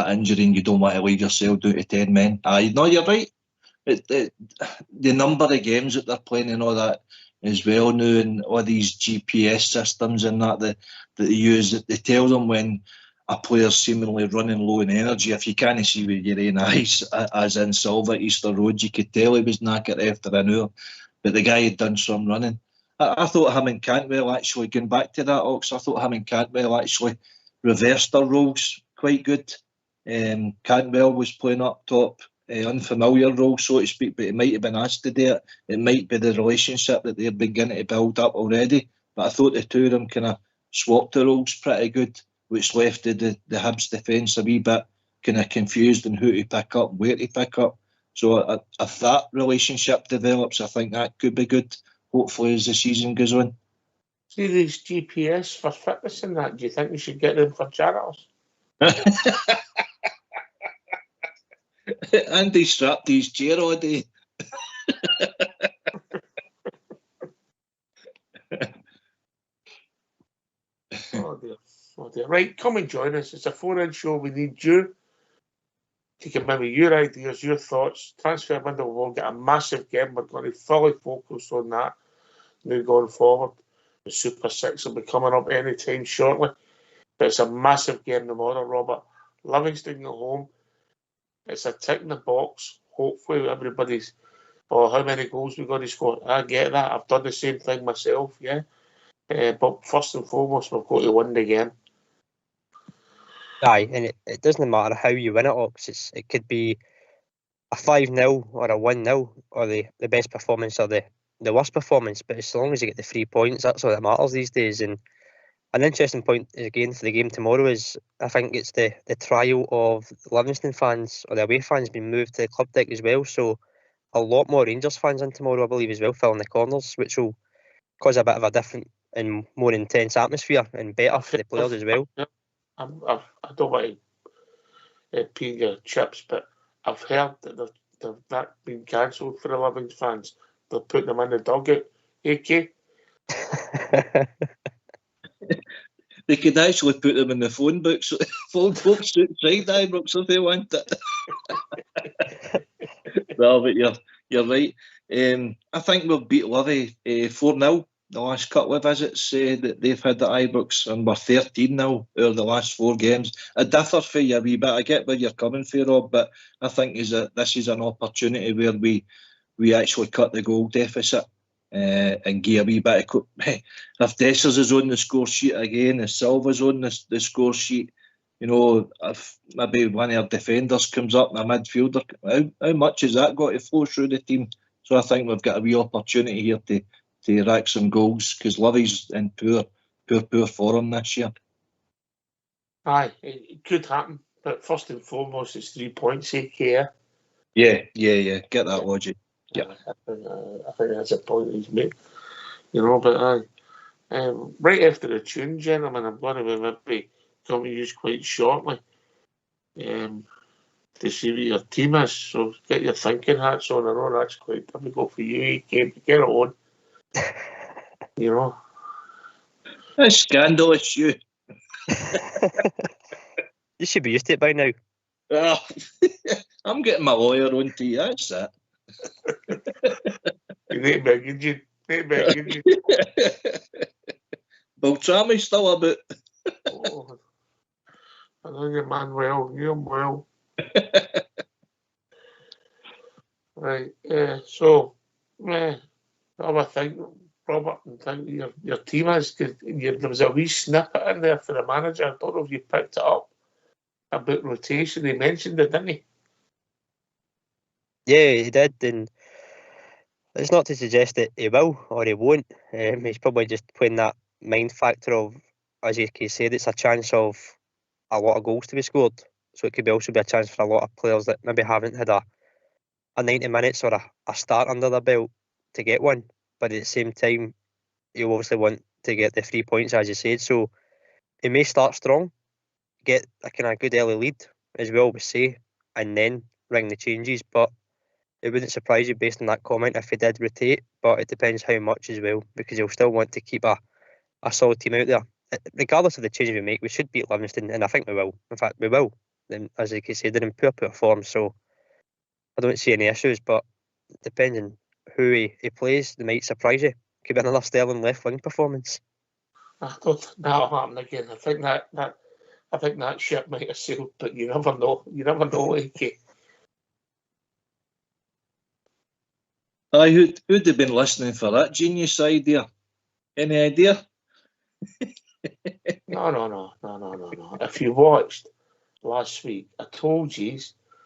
injury and you don't want to leave yourself down to 10 men. Aye, no, you're right. The number of games that they're playing and all that as well now, and all these GPS systems and that they use, that they tell them when a player's seemingly running low in energy. If you can't see with your own eyes, as in Silva Easter Road, you could tell he was knackered after an hour, but the guy had done some running. I thought him and Cantwell actually, going back to that, Ox, I thought him and Cantwell actually reversed their roles quite good. Cantwell was playing up top, unfamiliar role, so to speak, but it might have been asked to do it. It might be the relationship that they're beginning to build up already, but I thought the two of them kind of swapped the roles pretty good, which left the Hibs defence a wee bit kind of confused on who to pick up, where to pick up. So if that relationship develops, I think that could be good, hopefully, as the season goes on. See these GPS for fitness and that, do you think we should get them for janitors? Andy strapped his chair all day. Oh dear. Oh dear. Right, come and join us. It's a phone-in show. We need you to give maybe your ideas, your thoughts. Transfer window will get a massive game. We're going to fully focus on that now going forward. The Super 6 will be coming up any time shortly. But it's a massive game tomorrow, Robert. Livingston at home. It's a tick in the box. Hopefully everybody's, how many goals we've got to score. I get that. I've done the same thing myself, yeah. But first and foremost, we've got to win the game. Aye, and it doesn't matter how you win it, Ox. It could be a 5-0 or a 1-0 or the best performance or the worst performance, but as long as you get the 3 points, that's all that matters these days. And an interesting point again for the game tomorrow is I think it's the trial of Livingston fans or the away fans being moved to the club deck as well. So a lot more Rangers fans in tomorrow, I believe, as well, filling the corners, which will cause a bit of a different and more intense atmosphere and better for the players as well. I don't want to peel your chips, but I've heard that they've been cancelled for the Livingston fans. They're putting them in the dugout. AK? They could actually put them in the phone books outside Ibrox if they want it. Well, but you're right. I think we'll beat Livy 4-0 the last couple of visits that they've had at Ibrox, and we're 13 now out of the last 4 games. It differs for you a wee bit. I get where you're coming from, Rob, but I think this is an opportunity where we actually cut the goal deficit and give a wee bit of... If Dessers is on the score sheet again, if Silva's on the score sheet, you know, if maybe one of our defenders comes up in a midfielder, how much has that got to flow through the team? So I think we've got a wee opportunity here to rack some goals, because Livy's in poor form this year. Aye, it could happen, but first and foremost, it's 3 points, AK. Yeah, get that logic. Yeah, I think that's a point he's made. You know, but right after the tune, gentlemen, I'm going to maybe come to you quite shortly to see what your team is. So get your thinking hats on. I know that's quite difficult for you, AK, to get it on. You know, that's scandalous, you. You should be used to it by now. Oh, I'm getting my lawyer on to you, that's it. You ain't begging you. Beltrami's still a bit. Oh, I know your man well. You're well. Right. So, I think, Robert, and think your team is, because there was a wee snippet in there for the manager. I don't know if you picked it up about rotation. He mentioned it, didn't he? Yeah, he did, and it's not to suggest that he will or he won't. He's probably just playing that mind factor of, as you said, it's a chance of a lot of goals to be scored. So it could also be a chance for a lot of players that maybe haven't had a 90 minutes or a start under their belt to get one. But at the same time, you obviously want to get the 3 points, as you said. So he may start strong, get a kind of good early lead, as we always say, and then ring the changes. But it wouldn't surprise you based on that comment if he did rotate, but it depends how much as well, because he'll still want to keep a solid team out there. Regardless of the changes we make, we should beat Livingston, and I think we will. In fact, we will. And as you can say, they're in poor form, so I don't see any issues, but depending who he plays, they might surprise you. Could be another Sterling left wing performance. I don't think that'll happen again. I think that ship might have sailed, but you never know. You never know, AK. Aye, who'd have been listening for that genius idea? Any idea? No. If you watched last week, I told you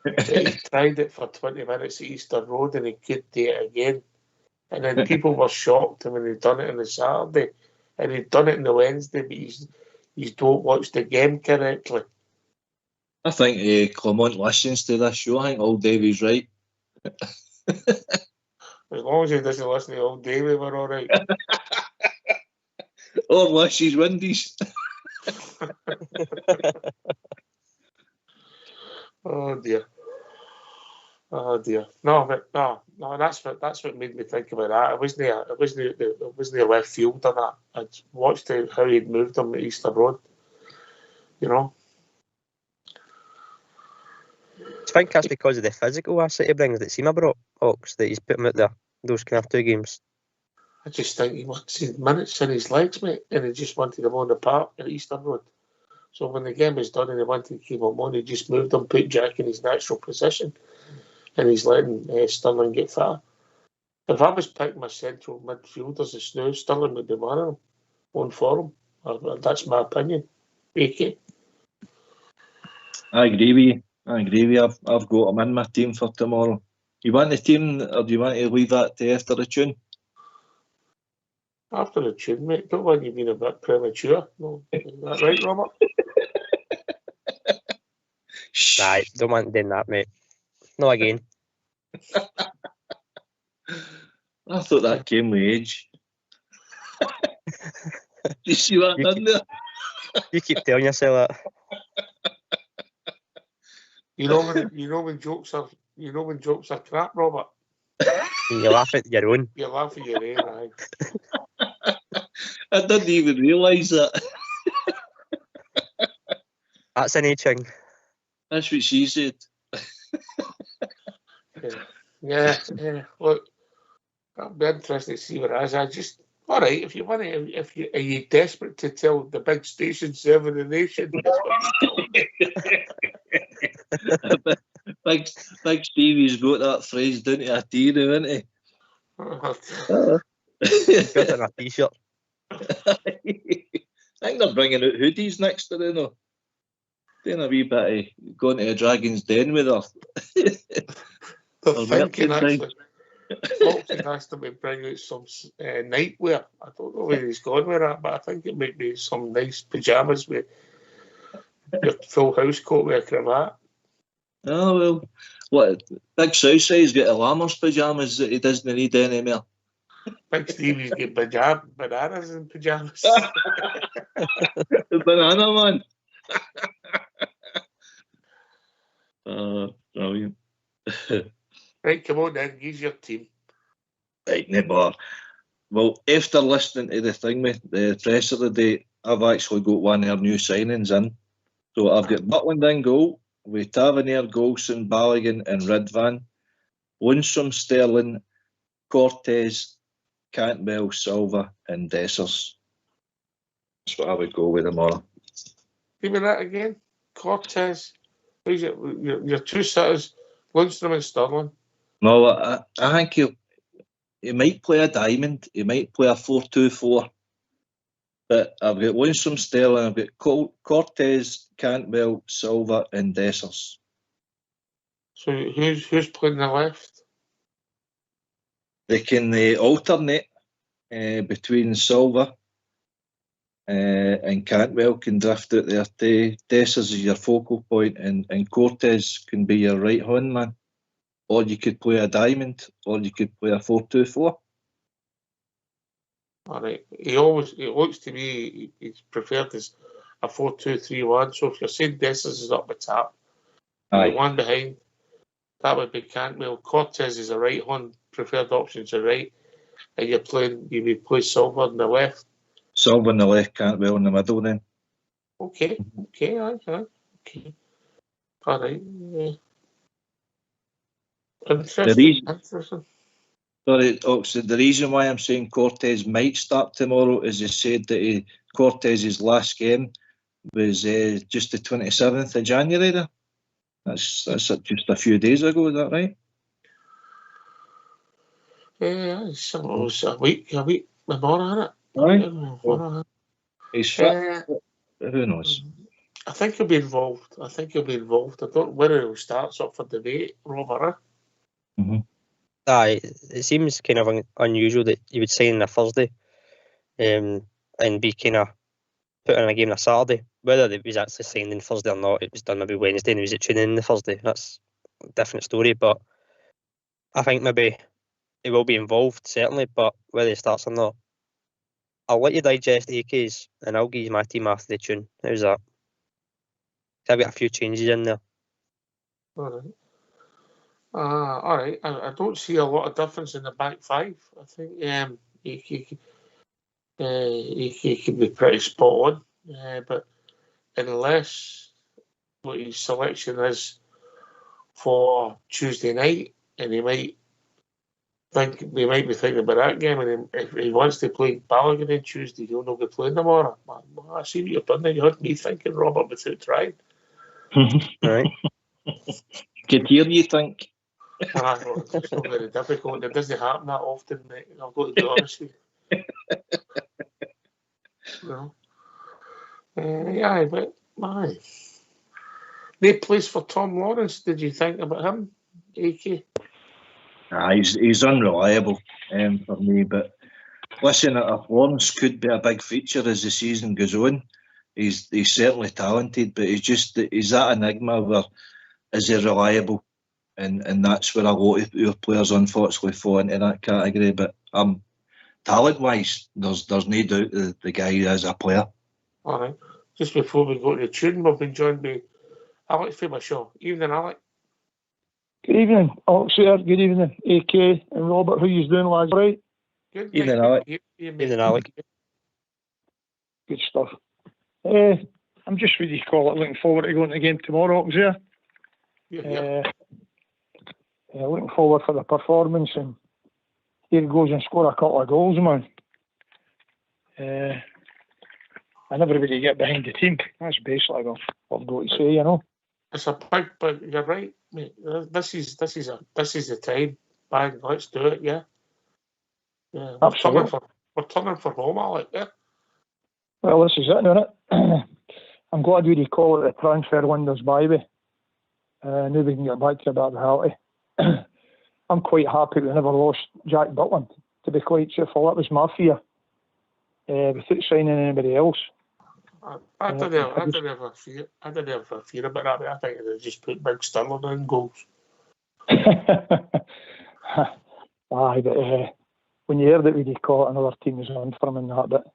that he tried it for 20 minutes at Easter Road and he could do it again. And then people were shocked when he'd done it on the Saturday and he'd done it on the Wednesday, but you don't watch the game correctly. I think Clement listens to this show. I think Old Davey's right. As long as he doesn't listen to Old Davey, we're all right. Or wishes Windies. Oh dear. No, that's what made me think about that. It wasn't a left field on that. I watched how he'd moved him at Easter Road. You know. Do you think that's because of the physical asset he brings that Seema brought, Ox, that he's put him out there, those kind of 2 games? I just think he wanted minutes in his legs, mate, and he just wanted them on the park at Easter Road. So when the game was done and he wanted to keep him on, he just moved him, put Jack in his natural position, and he's letting Sterling get far. If I was picking my central midfielders as now, Sterling would be one of them on for him. That's my opinion. AK. I agree with you. I've got him in my team for tomorrow. You want the team, or do you want to leave that to after the tune? After the tune, mate. Don't want you being a bit premature. No, is that right, Robert? Right, don't want doing that, mate. No again. I thought that came with age. You see what I've done there? You keep telling yourself that. You know when jokes are crap, Robert. You laugh at your own. You laugh at your own, aye. I didn't even realise that. That's an aging. That's what she said. Yeah. Look, that'll be interesting to see what it is. I just, all right. If you want to, are you desperate to tell the big station serving the nation? That's what you're telling me. Big Stevie's got that phrase down to a T now, hasn't he? He's got it in a t-shirt. I think they're bringing out hoodies next to them. Doing a wee bit of going to a Dragon's Den with her. They're thinking actually. Foxy asked him to bring out some nightwear. I don't know where he's going with that, but I think it might be some nice pyjamas with your full house coat with a cravat. Oh, well. What? Big Southside's got Lammers pyjamas that he doesn't need anymore. Big Stevie's got bananas in pyjamas. The banana man. Brilliant. Right, come on then, use your team. Right, never. Well, after listening to the thing with the press of the day, I've actually got one of our new signings in. So I've got Butland in goal, with Tavernier, Golson, Balogun and Ridvan. Lundstrom, Sterling, Cortez, Cantwell, Silva and Dessers. That's what I would go with tomorrow. Give me that again. Cortez. Who's it? Your two sitters, Lundstrom and Sterling. No, I think he might play a diamond. He might play a 4-2-4. But I've got Lundstrom, Sterling, I've got Cortez, Cantwell, Silva and Dessers. So who's playing the left? They can alternate between Silva and Cantwell can drift out there. Dessers is your focal point, and Cortez can be your right hand man. Or you could play a diamond, or you could play a 4-2-4. All right. It looks to me he's preferred as a 4-2-3-1. So if you're saying Dessers is up the top, the one behind, that would be Cantwell. Cortez is a right hand, preferred option to right, and you would play Silver on the left. Silver on the left, Cantwell in the middle then. Okay, okay. All right. Yeah. Interesting. Sorry, Oxford, the reason why I'm saying Cortez might start tomorrow is they said that Cortez's last game was just the 27th of January there. That's just a few days ago, is that right? Yeah, it's a week before, isn't it? Right. He's fit. Who knows? I think he'll be involved. I don't know whether he'll start up for debate, Robert. Aye, it seems kind of unusual that you would sign on a Thursday and be kind of put in a game on a Saturday. Whether it was actually signed on Thursday or not, it was done maybe Wednesday and he was at training on the Thursday. That's a different story, but I think maybe he will be involved, certainly, but whether he starts or not, I'll let you digest AK's and I'll give you my team after the tune. How's that? I've got a few changes in there. All right. All right. I don't see a lot of difference in the back five. I think he could be pretty spot on, but unless what his selection is for Tuesday night, and they might be thinking about that game, and if he wants to play Balogun on Tuesday, he'll not be playing tomorrow. I see what you've done there. You had me thinking, Robert, without trying. Right. Could hear you think. It's not very difficult. It doesn't happen that often, mate. I've got to be honest with you. Yeah, but my no place for Tom Lawrence. Did you think about him, AK? He's unreliable for me. But listen, Lawrence could be a big feature as the season goes on. He's certainly talented, but he's that enigma where is he reliable? And that's where a lot of your players unfortunately fall into that category. But talent-wise, there's no doubt the guy is a player. All right. Just before we go to the tune, we've been joined by Alex Fabershaw. Evening, Alex. Good evening, Alex here. Good evening, AK and Robert. How you doing, lads? Right? Good evening, Alex. Evening, Alex. Good stuff. I'm just really looking forward to going to the game tomorrow, Alex here. Looking forward for the performance, and here he goes and score a couple of goals, man. And everybody get behind the team. That's basically what I've got to say, you know. It's a big, but you're right, mate. This is the time. Bang, let's do it, yeah. Absolutely. We're turning for home, Alex. Yeah. Well, this is it, isn't it? I'm glad we call it the transfer window's byway. Now we can get back to a bit of reality. I'm quite happy we never lost Jack Butland, to be quite truthful. That was my fear. Without signing anybody else. I didn't have a fear about that, but I think they just put Big Sterling in goals. Aye, but when you hear that we call it another team is on for him and that, but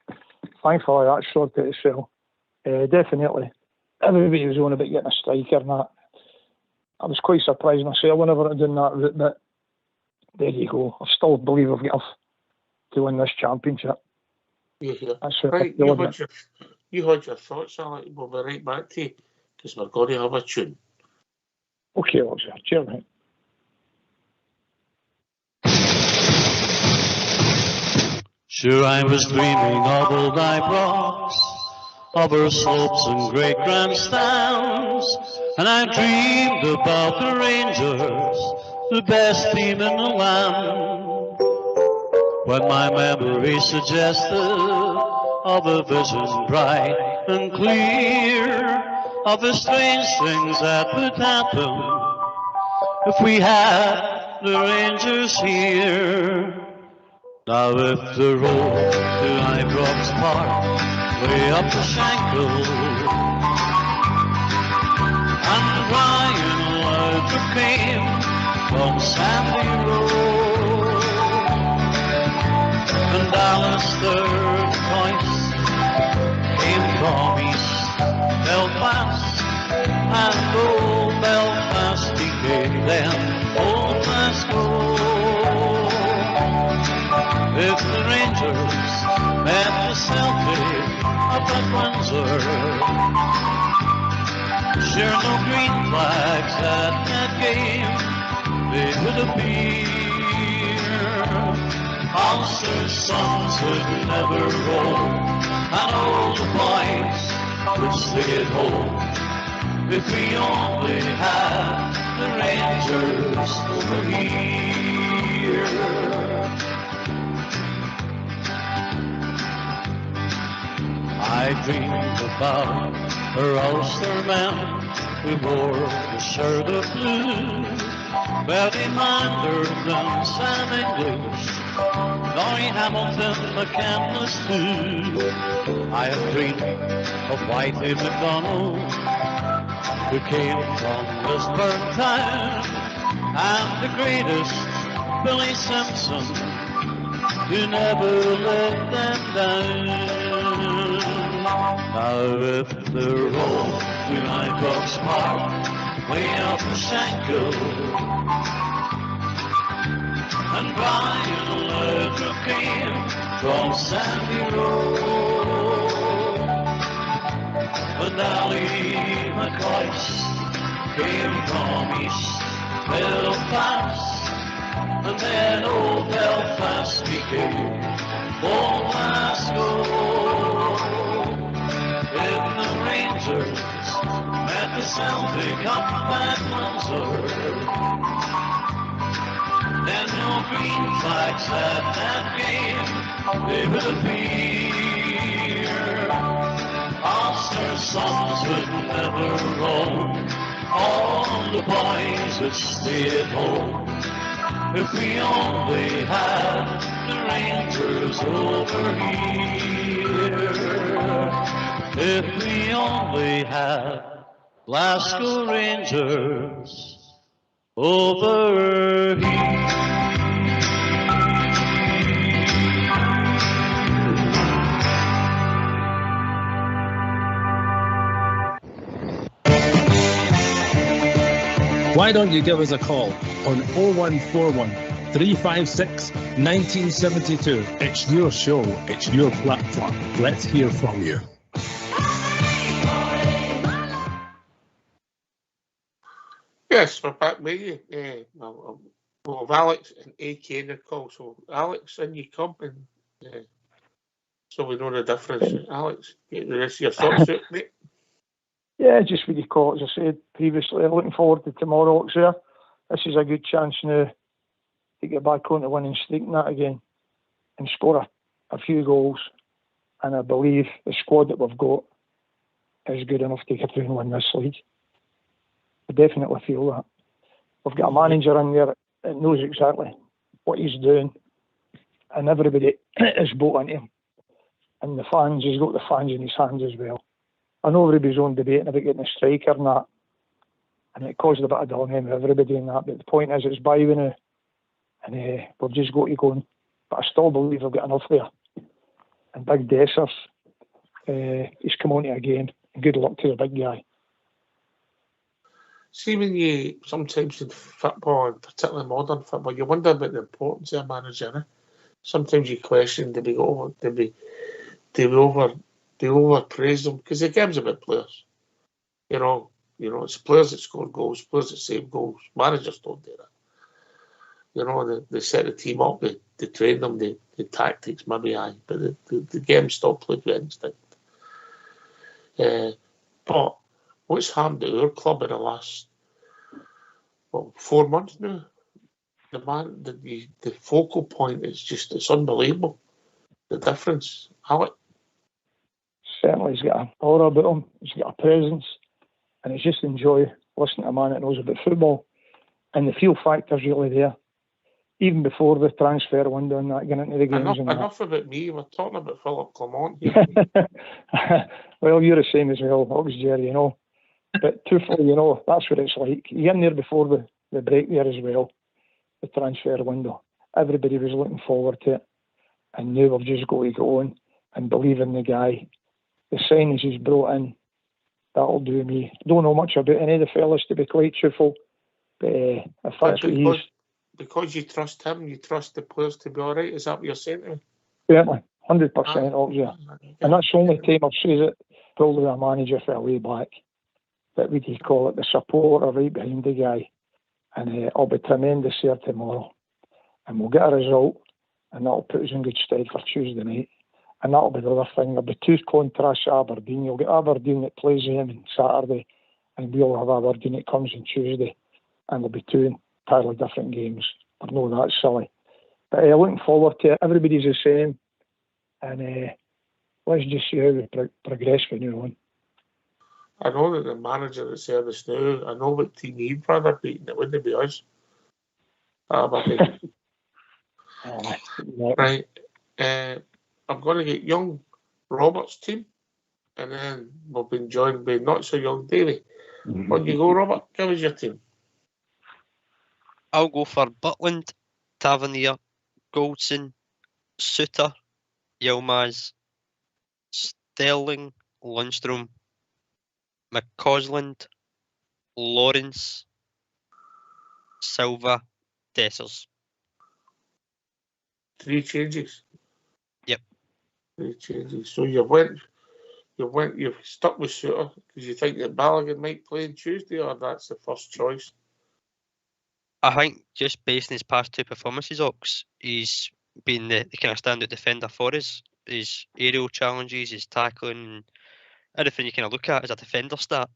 thankfully that sorted itself. Definitely. Everybody was on about getting a striker and that. I was quite surprised myself whenever I done that route, but there you go. I still believe I've got enough to win this championship. Yeah. That's right, you had your thoughts, Alex. We'll be right back to you because we're going to have a tune. Okay, Alex. Cheers, mate. Sure, I was dreaming of old Ibrox, of her slopes and great grandstands, and I dreamed about the Rangers, the best team in the land. When my memory suggested of a vision bright and clear, of the strange things that would happen if we had the Rangers here. Now if the road to Ibrox Park way up the Shankill. And Brian Luther came from Sandy Road. And Alistair Price came from East Belfast, and old Belfast became then old Glasgow. If the Rangers met the Celtic up at Windsor, sure no green flags at that game they would appear. Ulster's sons would never roll, and all the boys would stay at home. If we only had the Rangers over here. I dreamed about her Ulster man who wore the shirt of blue, Bertie Manderman, Sam English, Laurie Hamilton, McCandless too. I have dreamed of Whitey McDonald, who came from Lisburn town, and the greatest Billy Simpson, who never let them down. Now if the road to Ibrox Park, way up the Shankill, and Brian Luther came from Sandy Road, and Ali McCoyce came from East Belfast, and then old Belfast became old Glasgow. If the Rangers met the Celtic up at Windsor, then no green flags at that game they would appear. Ulster's sons would never roam, all the boys would stay at home. If we only had the Rangers over here. If we only had Glasgow Rangers over here. Why don't you give us a call on 0141 356 1972. It's your show, it's your platform. Let's hear from you. Yes, we're back with you. We'll have Alex and AK in the call. So, Alex, in you come, and so we know the difference. Alex, get the rest of your thoughts out, mate. Yeah, just what you call it, as I said previously, looking forward to tomorrow, sir. This is a good chance now to get back on the winning streak and that again and score a few goals. And I believe the squad that we've got is good enough to get through and win this league. I definitely feel that. We've got a manager in there that knows exactly what he's doing, and everybody is bought into him. And the fans, he's got the fans in his hands as well. I know everybody's on debating about getting a striker and that, and it caused a bit of dilemma with everybody in that, but the point is it's by now, and we've just got to go on. But I still believe we've got enough there. And Big Dessers, he's come on to a game, and good luck to the big guy. See, when you, sometimes in football, and particularly modern football, you wonder about the importance of a manager. Eh? Sometimes you question, do we overpraise them? Because the game's about players. You know, it's players that score goals, players that save goals. Managers don't do that. You know, they set the team up, they train them, the tactics, maybe aye, but the game's still played with instinct. But what's happened to our club in the last 4 months now? The focal point is just, it's unbelievable. The difference. Alec? Certainly, he's got an aura about him, he's got a presence, and it's just enjoy listening to a man that knows about football. And the feel factor's really there. even before the transfer window and that, getting into the games. Enough about me. We're talking about Philip Clement here. Well, you're the same as well, Ox Jerry, you know. But truthfully, you know, that's what it's like. You get in there before the break there as well, the transfer window. Everybody was looking forward to it. And now we've just got to go on and believe in the guy. The signings he's brought in, that'll do me. Don't know much about any of the fellas, to be quite truthful. But if that's what he's... Because you trust him, you trust the players to be all right. Is that what you're saying to me? Certainly, 100% of you. And that's the only time I've said it, probably a manager for a way back. That we could call it the supporter right behind the guy. And I'll be tremendous here tomorrow. And we'll get a result, and that'll put us in good stead for Tuesday night. And that'll be the other thing. There'll be two contrasts to Aberdeen. You'll get Aberdeen that plays them on Saturday, and we'll have Aberdeen that comes on Tuesday. And there'll be two entirely different games. I know that's silly. But looking forward to it. Everybody's the same. And let's just see how we progress from now on. I know that the manager that's there this now, I know what team he'd rather beaten. It wouldn't be us. Aberdeen. Right. I'm going to get young Robert's team, and then we'll be joined by not so young Davey. On you go, Robert. Give us your team. I'll go for Butland, Tavernier, Goldson, Suter, Yilmaz, Sterling, Lundstrom, McCausland, Lawrence, Silva, Dessers. 3 changes. Yep. 3 changes. So you've stuck with Suter because you think that Balogun might play on Tuesday, or that's the first choice? I think just based on his past 2 performances, Ox, he's been the kind of standout defender for us. His aerial challenges, his tackling, everything you kind of look at as a defender stat,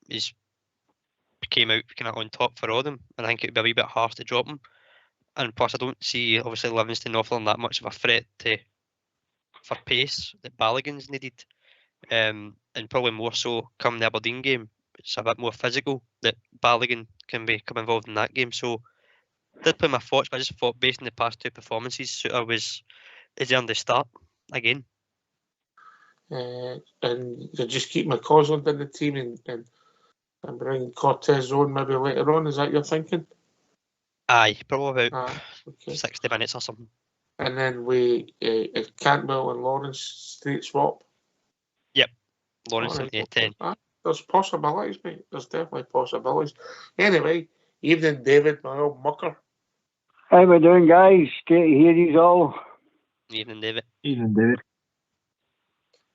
he's came out kind of on top for all of them. And I think it would be a wee bit harsh to drop him. And plus, I don't see obviously Livingston offering that much of a threat for pace that Balogun's needed, and probably more so come the Aberdeen game. It's a bit more physical that Balogun can become involved in that game. So I did play my thoughts, but I just thought based on the past 2 performances, Suter is earned the start again. And you just keep McCausland in the team and bring Cortez on maybe later on. Is that your thinking? Aye, probably about 60 minutes or something. And then we Cantwell and Lawrence straight swap. Yep, Lawrence in 10. There's possibilities, mate. There's definitely possibilities. Anyway, evening, David, my old mucker. How we doing, guys? Great to hear you all. Evening, David. Evening, David.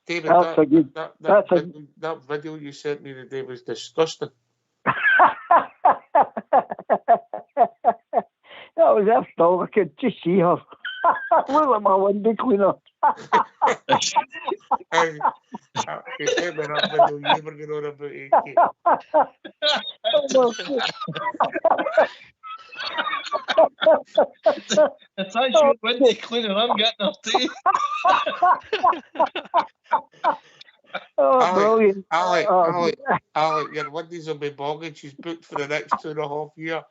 David, that video you sent me today was disgusting. That was after all. I could just see her. Look at my window cleaner. You sent me that video you were going on about AK. It's actually window cleaner. I'm getting her tea. Oh, brilliant. Alec, your windows will be bogging. She's booked for the next 2.5 years.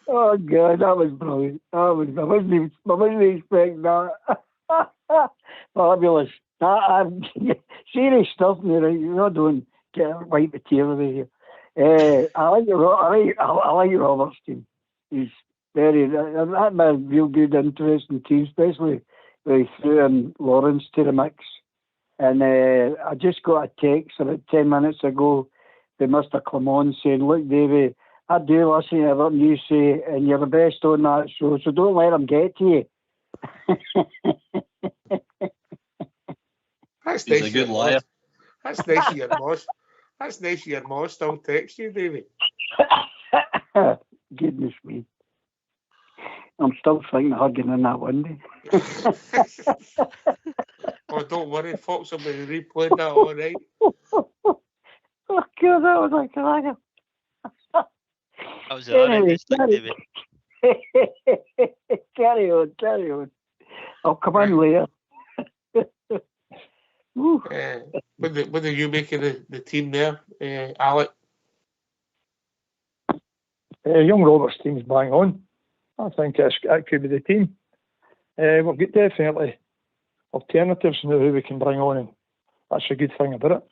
Oh, God, that was brilliant. I wasn't expecting that. Fabulous. I'm serious stuff, right? You're not doing get wipe the tear away here. I like Robert's team. He's very that a real good, interesting team, especially when he threw in Lawrence to the mix. And I just got a text about 10 minutes ago by Mr. Clement saying, "Look, Davey, I do listen to everything you say, and you're the best on that show, so don't let him get to you." That's He's nice. a good liar. That's nice of your boss. That's nice of your boss. Still text you, Davey. Goodness me. I'm still thinking of hugging in that window. Oh, don't worry, Fox will be replaying that all right. Oh, God, that was like a That was anyway, David. Carry on. I'll come in later. What do you make of the team there, Alec? Young Roberts' team's bang on. I think it could be the team. We've got definitely alternatives now who we can bring on, and that's a good thing about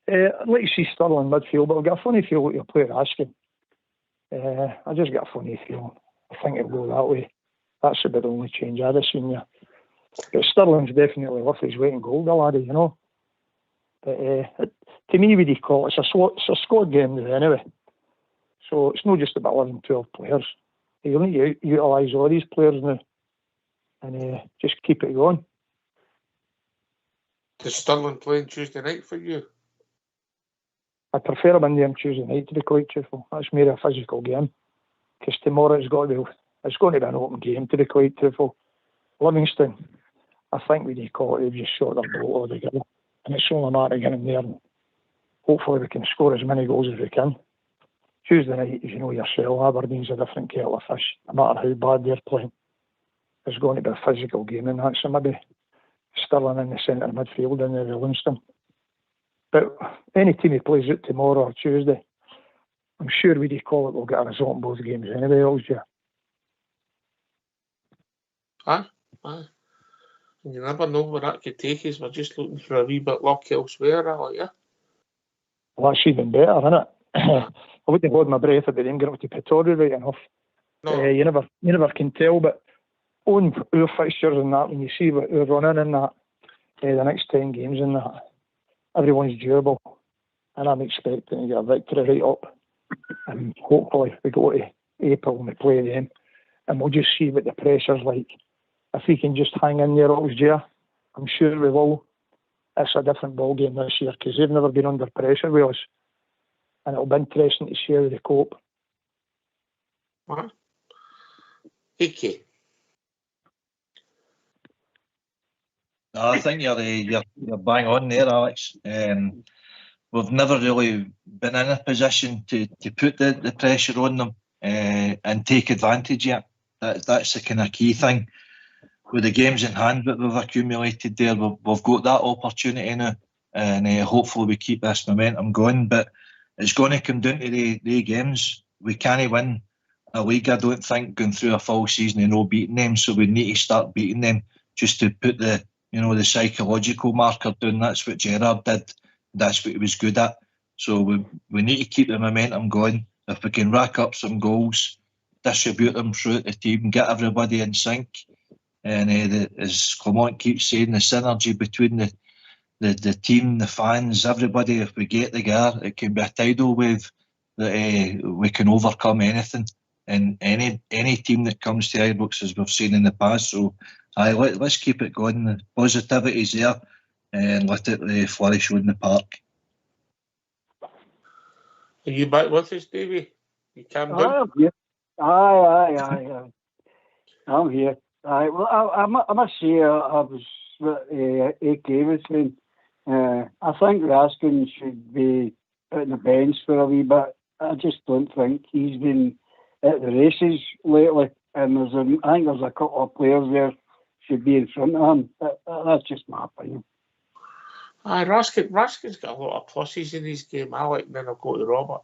it. I'd like to see Sterling midfield, but I've got a funny feeling you'll play Raskin. I just got a funny feeling. I think it'll go that way. That's about the only change I'd have seen, yeah. But Sterling's definitely worth his weight in gold, the laddie, you know. But to me, what do you call it? It's a squad game now, anyway. So it's not just about 11, 12 players. You need to utilise all these players now and just keep it going. Does Sterling playing Tuesday night for you? I prefer him in there on Tuesday night, to be quite truthful. That's more a physical game. Because tomorrow it's going to be an open game, to be quite truthful. Livingston, I think we need to call it, they've just shot their boat altogether. And it's only a matter of getting there, and hopefully we can score as many goals as we can. Tuesday night, as you know yourself, Aberdeen's a different kettle of fish. No matter how bad they're playing, it's going to be a physical game, and that's so maybe Sterling in the centre midfield in there with Livingston. But any team he plays out tomorrow or Tuesday, I'm sure we do call it, we'll get a result in both games anyway, yeah. Aye. You never know where that could take us. We're just looking for a wee bit luck elsewhere, right? Yeah. Well, that's even better, isn't it? I wouldn't hold my breath about them getting up to Pretoria right enough. No. You never can tell, but on our fixtures and that, when you see what we're running in that, the next 10 games in that, everyone's durable, and I'm expecting to get a victory right up. And hopefully we go to April when we play them, and we'll just see what the pressure's like. If we can just hang in there all year, I'm sure we will. It's a different ball game this year because they've never been under pressure with us, and it'll be interesting to see how they cope. Okay. No, I think you're bang on there, Alex. We've never really been in a position to put the pressure on them and take advantage yet. That's the kind of key thing. With the games in hand that we've accumulated there, we've got that opportunity now, and hopefully we keep this momentum going. But it's going to come down to the games. We can't win a league, I don't think, going through a full season and no beating them. So we need to start beating them just to put the psychological marker down. That's what Gerrard did. That's what he was good at. So we need to keep the momentum going. If we can rack up some goals, distribute them throughout the team, get everybody in sync. And as Clement keeps saying, the synergy between the team, the fans, everybody, if we get the gear, it can be a tidal wave that we can overcome anything. And any team that comes to Ibrox, as we've seen in the past. So let's keep it going. The positivity's there, and let it flourish in the park. Are you back with us, Davey? You can do. I'm here. Aye. I'm here. Aye, well, I must say, I was what AK was saying. I think Raskin should be at the bench for a wee bit. I just don't think he's been at the races lately. And I think there's a couple of players there should be in front of him. That's just my opinion. Aye, Raskin's got a lot of pluses in his game, Alec, and then I'll go to Robert.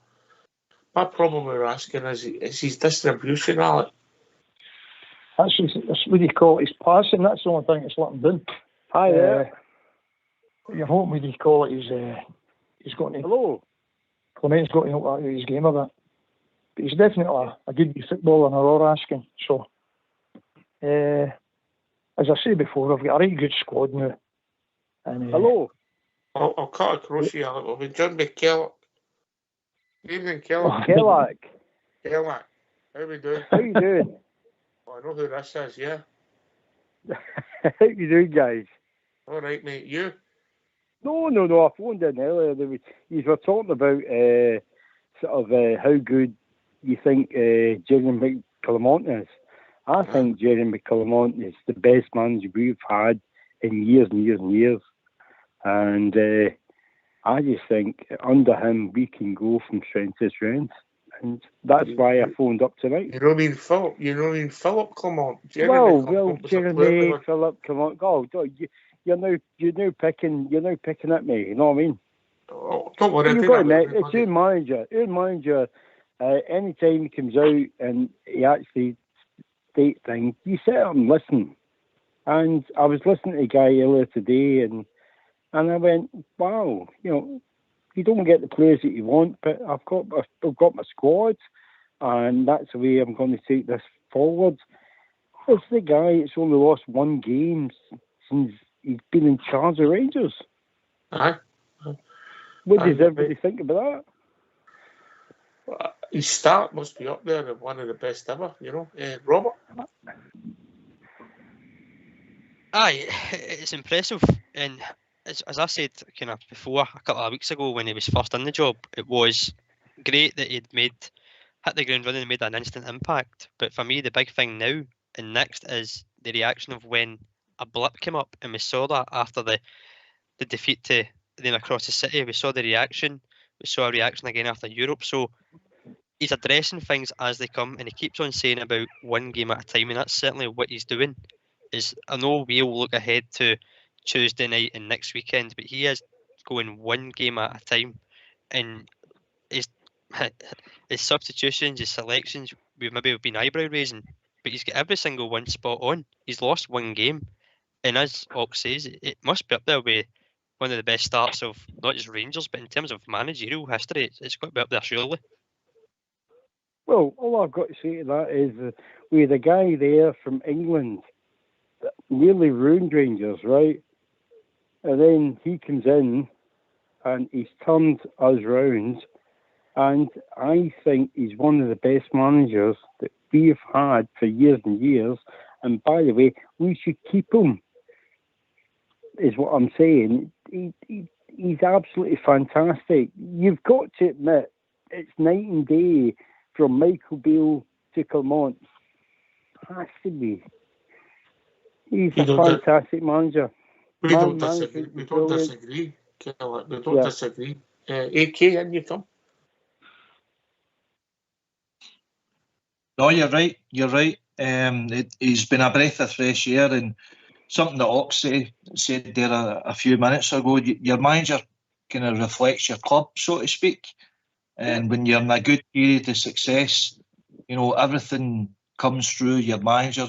My problem with Raskin is his distribution, Alec. That's what do you call it? His passing. That's the only thing that's let him down. Hi there. You're hoping, what do you call it? He's got to. Hello. Clement's got to help out his game a bit. But he's definitely a good footballer, and Aurora asking. So, as I said before, we've got a really good squad now. And, hello. I'll cut across you, Alec. We'll be joined by Kellogg. Good evening, Kellogg. Kellogg. How we doing? How you doing? I know who this is, yeah. How you doing, guys? All right, mate. You? No. I phoned in earlier. You were talking about how good you think Jeremy Clement is. I think Jeremy Clement is the best manager we've had in years and years and years. And I just think under him we can go from strength to strength. And that's why I phoned up tonight. You don't mean Philip Clement? Jeremy Philip Clement. Oh, you're now picking at me. You know what I mean? Oh, don't worry. You've got to admit, it's your manager. Your manager anytime he comes out and he actually states things, you sit up and listen. And I was listening to a guy earlier today, and I went, wow, you don't get the players that you want, but I've got my squad, and that's the way I'm going to take this forward. It's the guy that's only lost one game since he's been in charge of Rangers. Aye. What does everybody think about that? His start must be up there and one of the best ever, Robert? Aye, it's impressive. And as I said kind of before, a couple of weeks ago when he was first in the job, it was great that he'd hit the ground running and made an instant impact. But for me, the big thing now and next is the reaction of when a blip came up, and we saw that after the defeat to them across the city. We saw the reaction. We saw a reaction again after Europe. So he's addressing things as they come, and he keeps on saying about one game at a time, and that's certainly what he's doing. I know we'll look ahead to Tuesday night and next weekend, but he is going one game at a time, and his substitutions, his selections, we've been eyebrow raising, but he's got every single one spot on. He's lost one game, and as Ox says, it must be up there with one of the best starts of not just Rangers, but in terms of managerial history, it's got to be up there surely. Well, all I've got to say to that is we had a guy there from England that really ruined Rangers, right? And then he comes in and he's turned us round, and I think he's one of the best managers that we've had for years and years. And by the way, we should keep him, is what I'm saying. He's absolutely fantastic. You've got to admit, it's night and day from Michael Beale to Clermont. Has to be. He's a fantastic manager. We don't disagree. We don't disagree. We don't disagree. AK, in you come. No, you're right. You're right. He's been a breath of fresh air, and something that Ox said there a few minutes ago. Your manager kind of reflects your club, so to speak. And when you're in a good period of success, everything comes through your manager.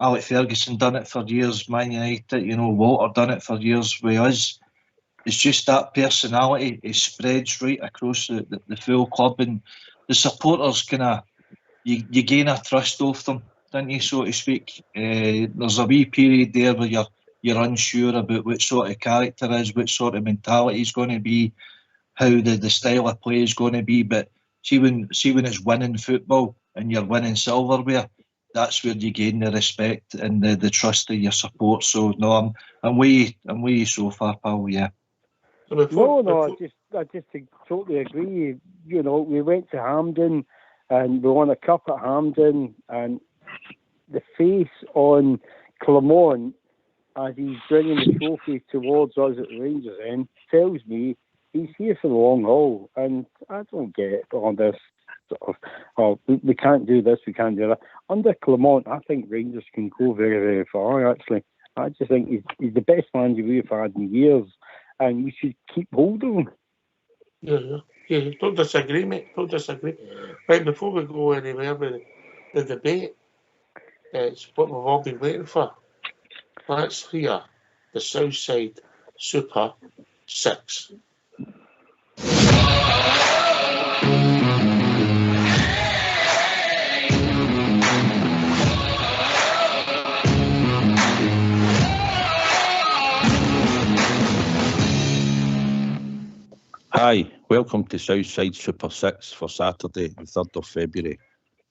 Alex Ferguson done it for years, Man United, Walter done it for years with us. It's just that personality, it spreads right across the full club, and the supporters you gain a trust off them, don't you, so to speak. There's a wee period there where you're unsure about what sort of character is, what sort of mentality is going to be, how the style of play is going to be, but see when it's winning football and you're winning silverware, that's where you gain the respect and the trust of your support. So no, I'm with you so far, pal. Yeah. No, I just totally agree. We went to Hampden and we won a cup at Hampden, and the face on Clermont as he's bringing the trophy towards us at the Rangers end tells me he's here for the long haul, and I don't get on this sort of, we can't do this, we can't do that. Under Clermont, I think Rangers can go very, very far, actually. I just think he's the best manager we've had in years, and we should keep hold of him. Yeah, don't disagree, mate, don't disagree. Right, before we go anywhere with the debate, it's what we've all been waiting for. Let's hear the Southside Super 6. Hi, welcome to Southside Super 6 for Saturday, the 3rd of February.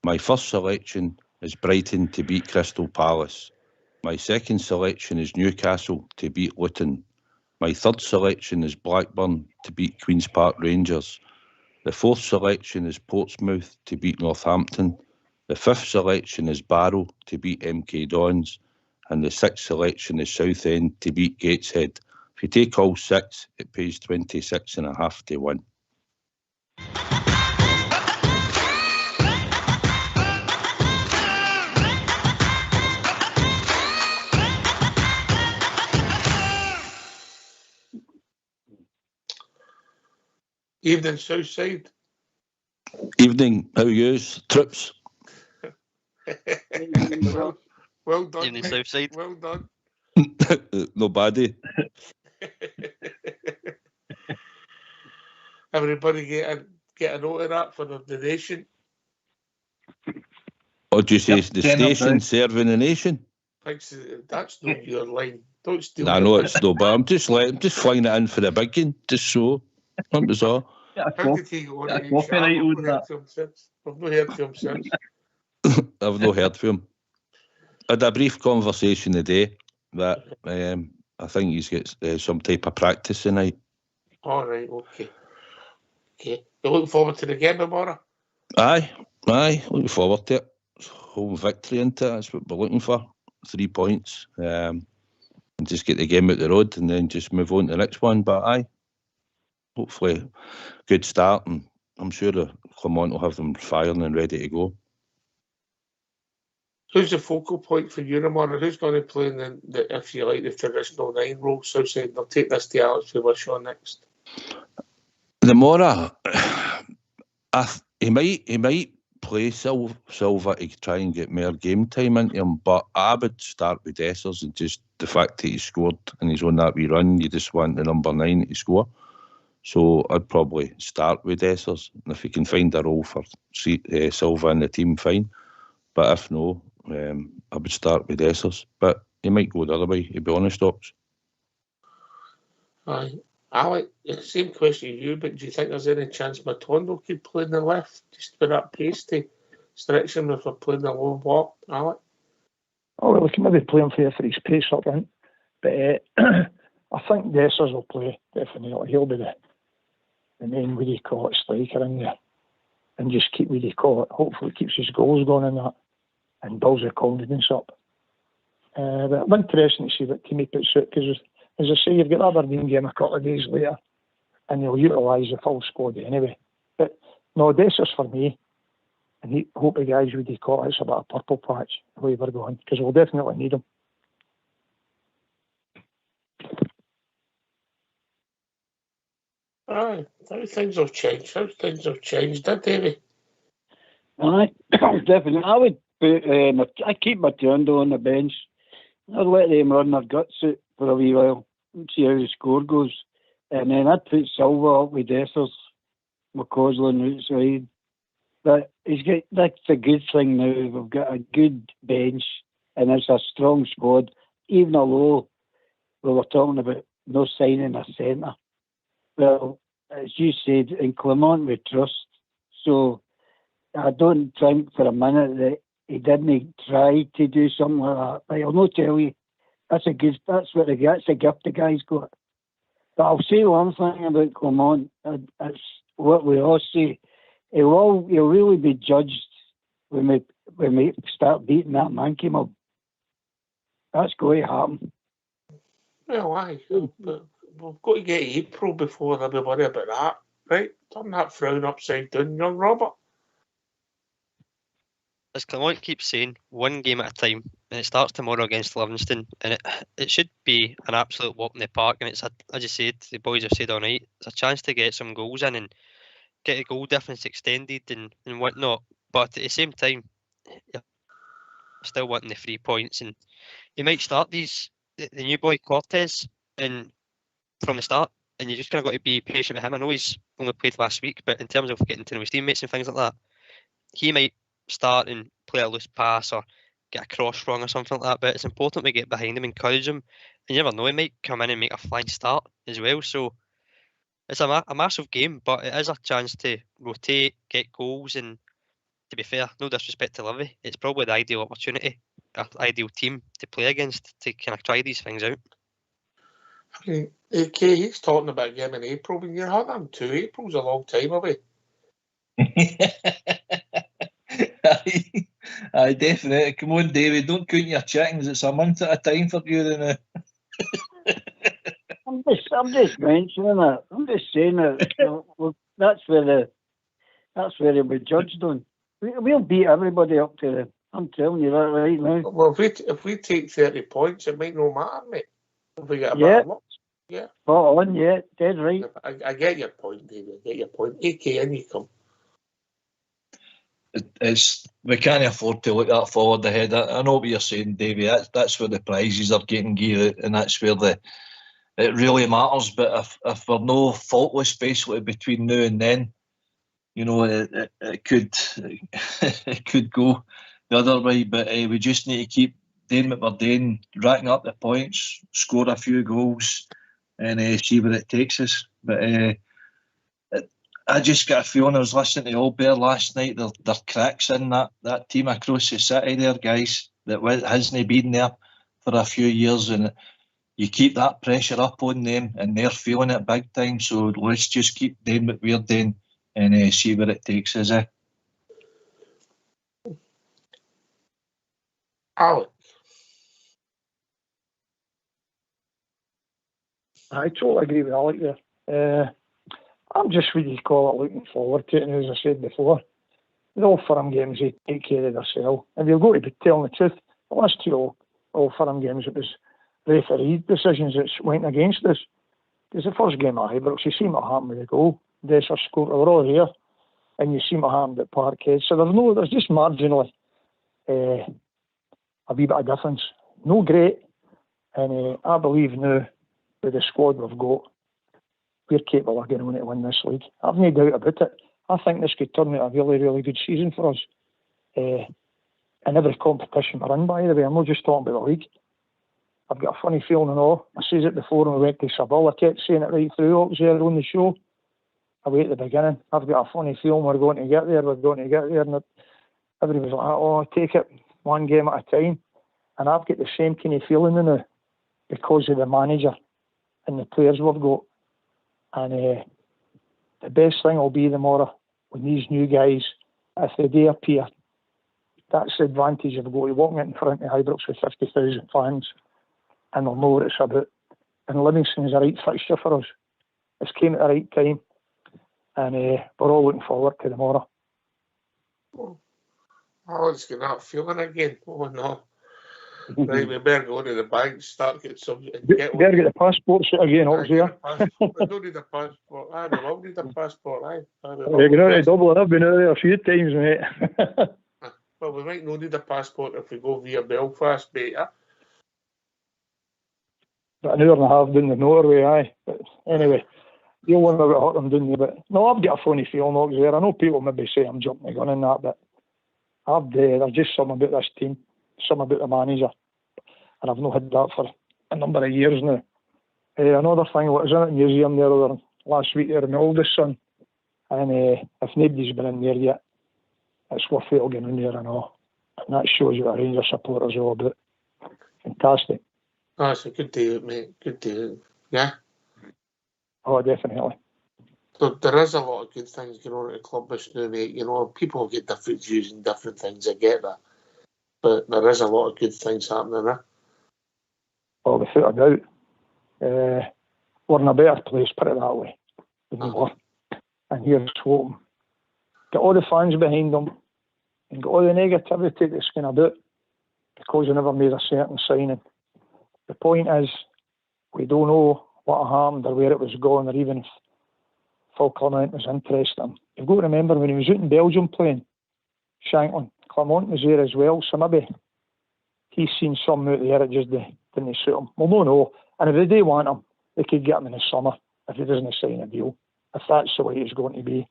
My first selection is Brighton to beat Crystal Palace. My second selection is Newcastle to beat Luton. My third selection is Blackburn to beat Queen's Park Rangers. The fourth selection is Portsmouth to beat Northampton. The fifth selection is Barrow to beat MK Dons. And the sixth selection is Southend to beat Gateshead. If you take all six, it pays 26.5 to 1. Evening, Southside. Evening, how are yous? Trips? Well done. Evening, Southside. Well done. No baddie. Everybody get a note of that for the donation. Or do you say the tenner station down. serving the nation? Thanks. That's not your line. Don't steal. I know it's no, but I'm just flying it in for the big one, just so. That was all. How did he go on to copyright I've on not that. heard from him since. I've not heard from him since. I've not heard from him. I had a brief conversation today that I think he's got some type of practice tonight. All right, okay. You looking forward to the game tomorrow? Aye, looking forward to it. Home victory into it, that's what we're looking for. 3 points. And just get the game out the road and then just move on to the next one. But aye, hopefully good start, and I'm sure the Clermont will have them firing and ready to go. Who's the focal point for you tomorrow? Who's going to play in the if you like, the traditional 9 role? Southside, they'll take this to Alex Wilishaw next. The Mora, he might play Silva to try and get more game time into him, but I would start with Dessers, and just the fact that he scored and he's on that wee run, you just want the number 9 to score. So I'd probably start with Dessers, and if he can find a role for Silva in the team, fine. But if no, I would start with Dessers. But he might go the other way, to be honest, Ox. Aye. Alec, same question to you, but do you think there's any chance Matondo could play in the left, just with that pace to stretch him if we're playing the low block, Alec? Oh, well, we can maybe play him for his pace up front. But I think Dessers will play, definitely. He'll be the main, what do you call it, striker in there. And just keep, what do you call it, hopefully keeps his goals going in that and builds their confidence up. But it'll be interesting to see what team he puts out, because as I say, you've got the Aberdeen game a couple of days later, and they'll utilise the full squad anyway. But no, Dessers for me, and hope the guys would call it, it's a bit of purple patch the way we're going, because we'll definitely need them. Aye, how things have changed, didn't they? Aye, definitely. I would put, I keep Matondo on the bench. I'd let them run their guts out for a wee while and see how the score goes. And then I'd put Silva up with Dessers, McCausland outside. But that's a good thing now. We've got a good bench and it's a strong squad, even although we were talking about no signing a centre. Well, as you said, in Clermont we trust. So I don't think for a minute that he didn't try to do something like that. But I'll not tell you, that's a gift the guy's got. But I'll say one thing about Clermont, it's what we all say. He'll really be judged when we start beating that Mankey mob. That's going to happen. Well, aye, but we've got to get April before they'll be worried about that, right? Turn that frown upside down, young Robert. As Clermont keeps saying, one game at a time, and it starts tomorrow against Livingston, and it should be an absolute walk in the park. And it's, as you said, the boys have said all night, it's a chance to get some goals in and get a goal difference extended and whatnot. But at the same time, you're still wanting the 3 points, and you might start the new boy Cortez and from the start, and you just kind of got to be patient with him. I know he's only played last week, but in terms of getting to know his teammates and things like that, he might start and play a loose pass or get a cross wrong or something like that. But it's important we get behind him, encourage him, and you never know, he might come in and make a flying start as well. So it's a massive game, but it is a chance to rotate, get goals, and to be fair, no disrespect to Livy, it's probably the ideal opportunity, ideal team to play against to kind of try these things out. I mean, he's talking about game in April. When you're having 2 April's a long time away. Aye, definitely. Come on, David, don't count your chickens. It's a month at a time for you now. I'm just mentioning it. I'm just saying it. That's where it'll be judged on. We'll beat everybody up to them. I'm telling you that right now. Well, if we take 30 points, it might no matter, mate. If we get a bit of luck. Yeah. Spot on, yeah, dead right. I get your point, David. I get your point. AK, in you come. we can't afford to look that forward ahead. I know what you're saying, Davey. That's where the prizes are getting geared out, and that's where it really matters. But if we're no faultless basically between now and then, you know, it could it could go the other way. But we just need to keep doing what we're doing, racking up the points, score a few goals, and see where it takes us. But I just got a feeling, I was listening to Old Bear last night, there cracks in that team across the city there, guys, that hasn't been there for a few years, and you keep that pressure up on them and they're feeling it big time. So let's just keep doing what we're doing and see where it takes us. Alec. I totally agree with Alec there. I'm just, what you call it, looking forward to it. And as I said before, the All Firm games, they take care of themselves. And you've got to be telling the truth. The last two All Firm games, it was referee decisions that went against us. Because the first game at Ibrox, you see what happened with the goal. Dessers scored, we're all here. And you see what happened at Parkhead. So there's just marginally a wee bit of difference. No great. And I believe now, with the squad we've got, we're capable of getting on to win this league. I've no doubt about it. I think this could turn out a really, really good season for us. In every competition we're in, by the way. I'm not just talking about the league. I've got a funny feeling and all. I said it before when we went to Seville. I kept saying it right through. I was there on the show. Away at the beginning. I've got a funny feeling we're going to get there. And everybody was like, oh, take it one game at a time. And I've got the same kind of feeling now because of the manager and the players we've got. And the best thing will be tomorrow when these new guys, if they do appear, that's the advantage of going walking in front of Ibrox with 50,000 fans, and they'll know what it's about. And Livingston's a right fixture for us. It's came at the right time, and we're all looking forward to tomorrow. Alan's got that feeling again. Oh no. Right, we better go to the bank, start getting some. Better get the passport set again, up here. We don't need a passport. I don't need a passport. You're going to Dublin. I've been out there a few times, mate. Well, we might not need a passport if we go via Belfast, mate. But an hour and a half down the motorway, aye. But anyway, you don't want to hurt them, didn't you? But no, I've got a funny feeling up there. I know people maybe say I'm jumping the gun in that, but there's just something about this team, something about the manager. And I've not had that for a number of years now. Another thing, what was in the museum there last week there, my oldest son, and if nobody's been in there yet, it's worthwhile getting in there and all. And that shows you what a Rangers supporters are all about. Fantastic. Oh, it's a good day, mate. Good day. Yeah? Oh, definitely. There is a lot of good things going on at the club this now, mate. You know, people get different views and different things, I get that. But there is a lot of good things happening there. Oh, without a doubt. We're in a better place, put it that way, than we were. And here's hoping. Got all the fans behind them and got all the negativity that's going about because we never made a certain signing. The point is, we don't know what happened or where it was going or even if Phil Clement was interested in. You've got to remember when he was out in Belgium playing, Shanklin, Clement was there as well, so maybe he's seen something out there that just didn't suit him. We'll not know. And if they do want him, they could get him in the summer if he doesn't sign a deal, if that's the way it's going to be.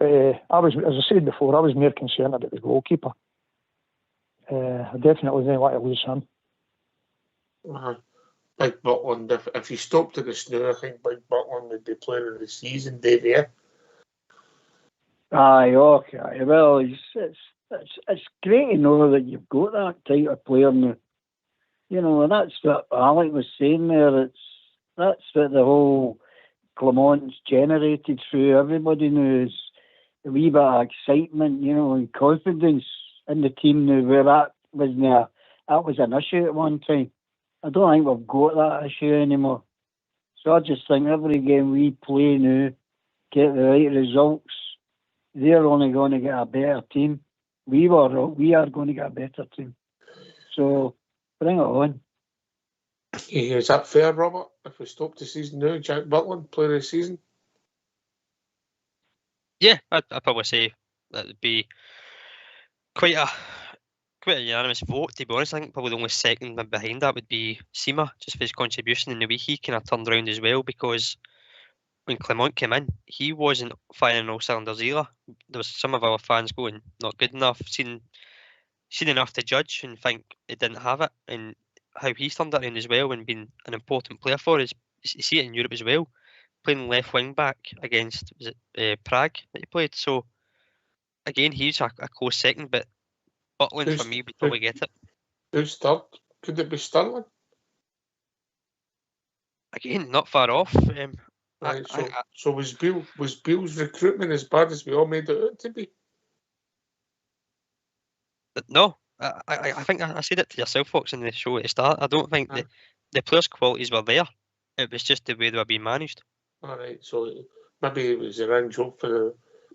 As I said before, I was more concerned about the goalkeeper. I definitely didn't want to lose him. Big Butland, if he stopped in the snow, I think Big Butland would be player of the season, Davey. Yeah? Aye, okay. Well, it's great to know that you've got that type of player now. You know, and that's what Alec was saying there. That's what the whole Clement's generated through everybody now is a wee bit of excitement, you know, and confidence in the team now, where that was an issue at one time. I don't think we've got that issue anymore. So I just think every game we play now, get the right results, they're only going to get a better team. We are going to get a better team. So bring it on. Is that fair, Robert? If we stop the season now, Jack Butland, player of the season? Yeah, I'd probably say that would be Quite a unanimous vote, to be honest. I think probably the only second behind that would be Sima, just for his contribution in the week. He kind of turned around as well, because when Clement came in, he wasn't firing all cylinders either. There was some of our fans going, not good enough, seen enough to judge and think it didn't have it. And how he's turned it around as well and been an important player for us. You see it in Europe as well, playing left wing back against, was it Prague that he played? So again, he's a close second, but Butland for me would probably get it. Who's third? Could it be Sterling? Again, not far off. Right, so was Bill's recruitment as bad as we all made it out to be? No, I think I said it to yourself, Fox, in the show at the start. I don't think the players' qualities were there. It was just the way they were being managed. All right, so maybe it was the wrong job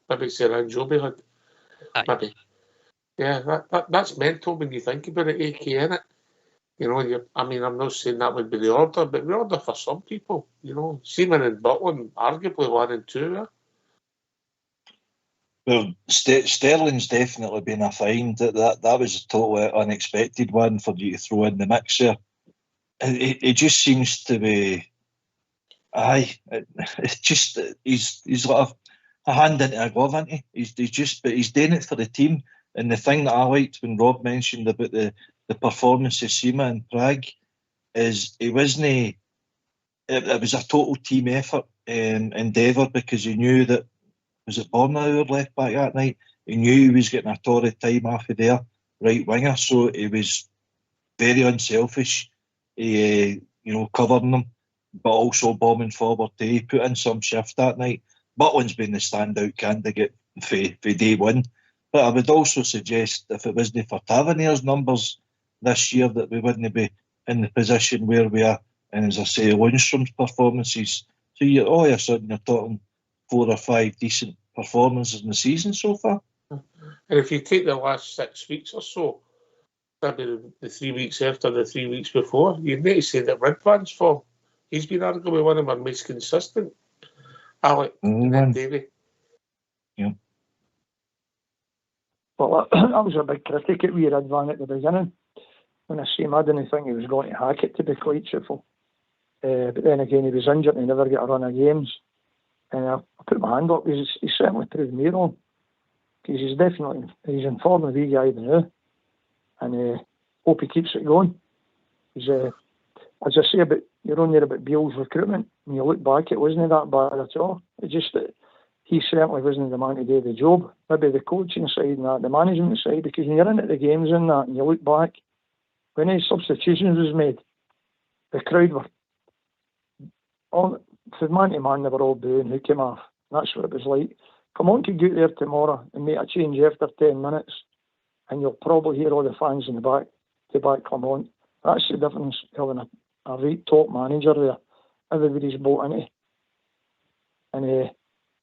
maybe it's the wrong job he had. Maybe. Yeah, that's mental when you think about it, AK, innit? You know, I mean, I'm not saying that would be the order, but the order for some people, you know, Seaman and Butland, arguably 1 and 2. Yeah? Well, Sterling's definitely been a find. That was a totally unexpected one for you to throw in the mix there. It just seems to be, it's just he's like a hand into a glove, isn't he? But he's doing it for the team. And the thing that I liked when Rob mentioned about the performance of Sima in Prague is it wasn't. It was a total team effort endeavour, because he knew that, was it Borna left back that night? He knew he was getting a torrid time off of their right winger, so he was very unselfish. He, covering them, but also bombing forward. He put in some shift that night. Butland's been the standout candidate for day one. But I would also suggest, if it wasn't for Tavernier's numbers this year, that we wouldn't be in the position where we are. And as I say, Lundstrom's performances. So all of a sudden you're talking 4 or 5 decent performances in the season so far. And if you take the last 6 weeks or so, maybe the 3 weeks after the 3 weeks before, you'd need to say that Ridvan's form. He's been arguably one of our most consistent. Alec and Davy. Yeah. Well, I was a big critic at wee Ridvan at the beginning. When I see him, I didn't think he was going to hack it, to be quite truthful. But then again, he was injured and he never got a run of games. And I put my hand up. He's certainly proved me wrong. Because he's in form of the guy now. And hope he keeps it going. He's, as I say you're on there about Beale's recruitment, when you look back, it wasn't that bad at all. It's just that he certainly wasn't the man to do the job. Maybe the coaching side and that, the management side, because when you're in at the games and that, and you look back, when any substitutions was made, the crowd were all, from man to man, they were all booing who came off. That's what it was like. Come on, could go out there tomorrow and make a change after 10 minutes, and you'll probably hear all the fans in the back to back Clement. That's the difference having a right top manager there. Everybody's bought into. And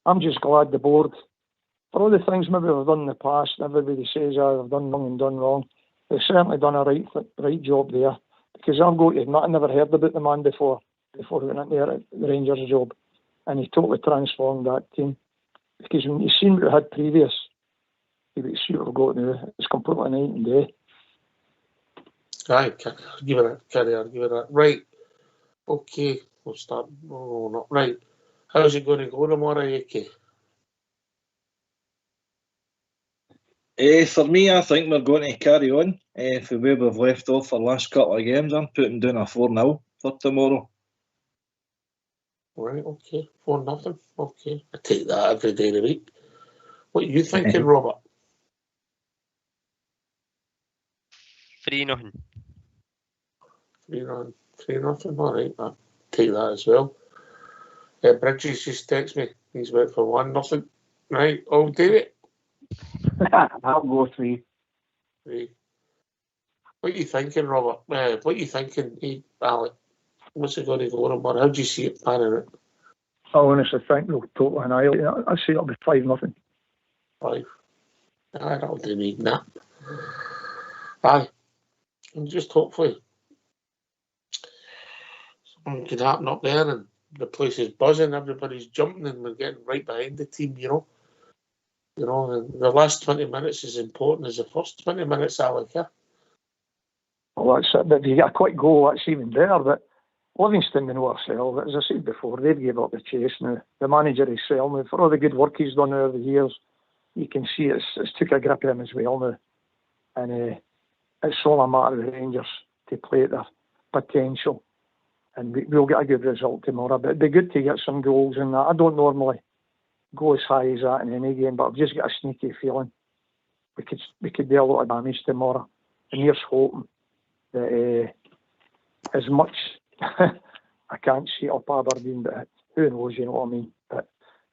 I'm just glad the board, for all the things maybe we've done in the past, everybody says I've done wrong and done wrong. They've certainly done a right job there. Because I've got to admit, I never heard about the man before he went into the Rangers job. And he totally transformed that team. Because when you've seen what we had previous, you see what we've got now. It's completely night and day. Aye, can't argue with that. Right. Okay, we'll start. Oh, not right. How's it going to go tomorrow, AK? For me, I think we're going to carry on from where we've left off for the last couple of games. I'm putting down a 4-0 for tomorrow. Right, okay. 4-0. Okay. I take that every day of the week. What are you thinking, Robert? 3-0. 3-0. All right, I'll take that as well. Bridges just texted me. He's went for 1-0. Right, I'll do it. I'll go 3. 3. What are you thinking, Robert? What are you thinking, Alec? What's it going to go on? How do you see it panning out? I honestly think they'll totally annihilate it. I say it'll be 5-0. 5. Aye, that'll do me. Nah. Aye. And just hopefully something could happen up there and the place is buzzing, everybody's jumping and we're getting right behind the team, you know. You know, the last 20 minutes is important as the first 20 minutes, Alec. Yeah? Well, that's it. But if you get a quick goal, that's even better. But Livingston, they know ourselves. As I said before, they've given up the chase now. The manager himself, now, for all the good work he's done over the years, you can see it's took a grip of him as well now. And it's all a matter of Rangers to play at their potential. And we'll get a good result tomorrow. But it'd be good to get some goals in that. I don't normally go as high as that in any game, but I've just got a sneaky feeling we could do a lot of damage tomorrow. And here's hoping that as much I can't see up Aberdeen, but who knows, you know what I mean. But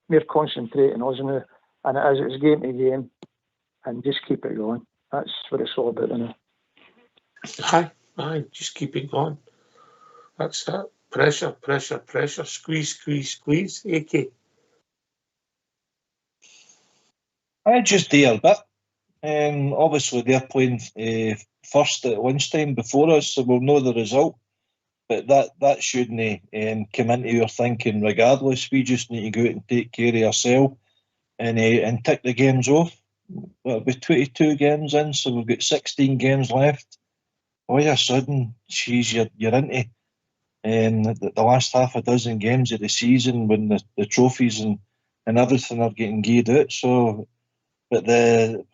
we're concentrating us now, and it's game to game, and just keep it going. That's what it's all about now. Aye, just keep it going. That's it. Pressure, squeeze, AK. I just do a bit. Obviously, they're playing first at lunchtime before us, so we'll know the result. But that shouldn't come into your thinking regardless. We just need to go out and take care of ourselves and tick the games off. We'll be 22 games in, so we've got 16 games left. All of a sudden, you're into the last half a dozen games of the season when the trophies and everything are getting geared out. So, but the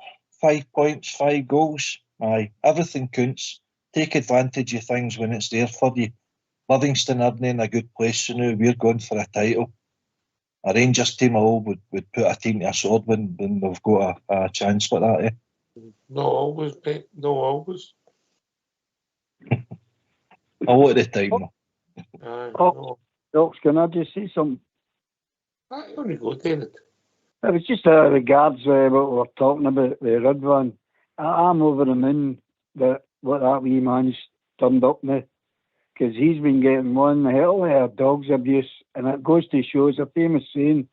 5 points, 5 goals, aye, everything counts. Take advantage of things when it's there for you. Livingston aren't in a good place, so now we're going for a title. A Rangers team would put a team to a sword when they've got a chance like that, eh? No, always, mate. No, always. A lot of the time. Docs, can I just say something? Aye, on you go, David. It was just regards what we were talking about, the Ridvan. I'm over the moon that what that wee man's turned up now, because he's been getting one hell of a dog's abuse, and it goes to show, it's a famous saying,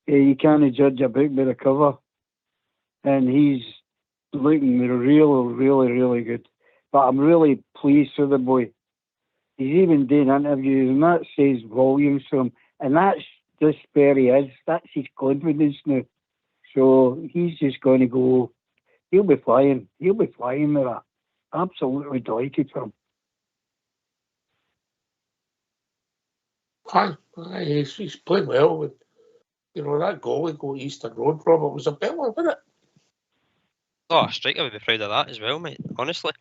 you can't judge a book by the cover, and he's looking really good. But I'm really pleased with the boy. He's even doing interviews, and that says volumes for him, and that's just where he is. That's his confidence now. So he's just going to go. He'll be flying with that. Absolutely delighted for him. Aye, he's playing well. With, you know, that goal we go Eastern Road, Robert, was a bit wasn't it? Oh, a striker would be proud of that as well, mate. Honestly,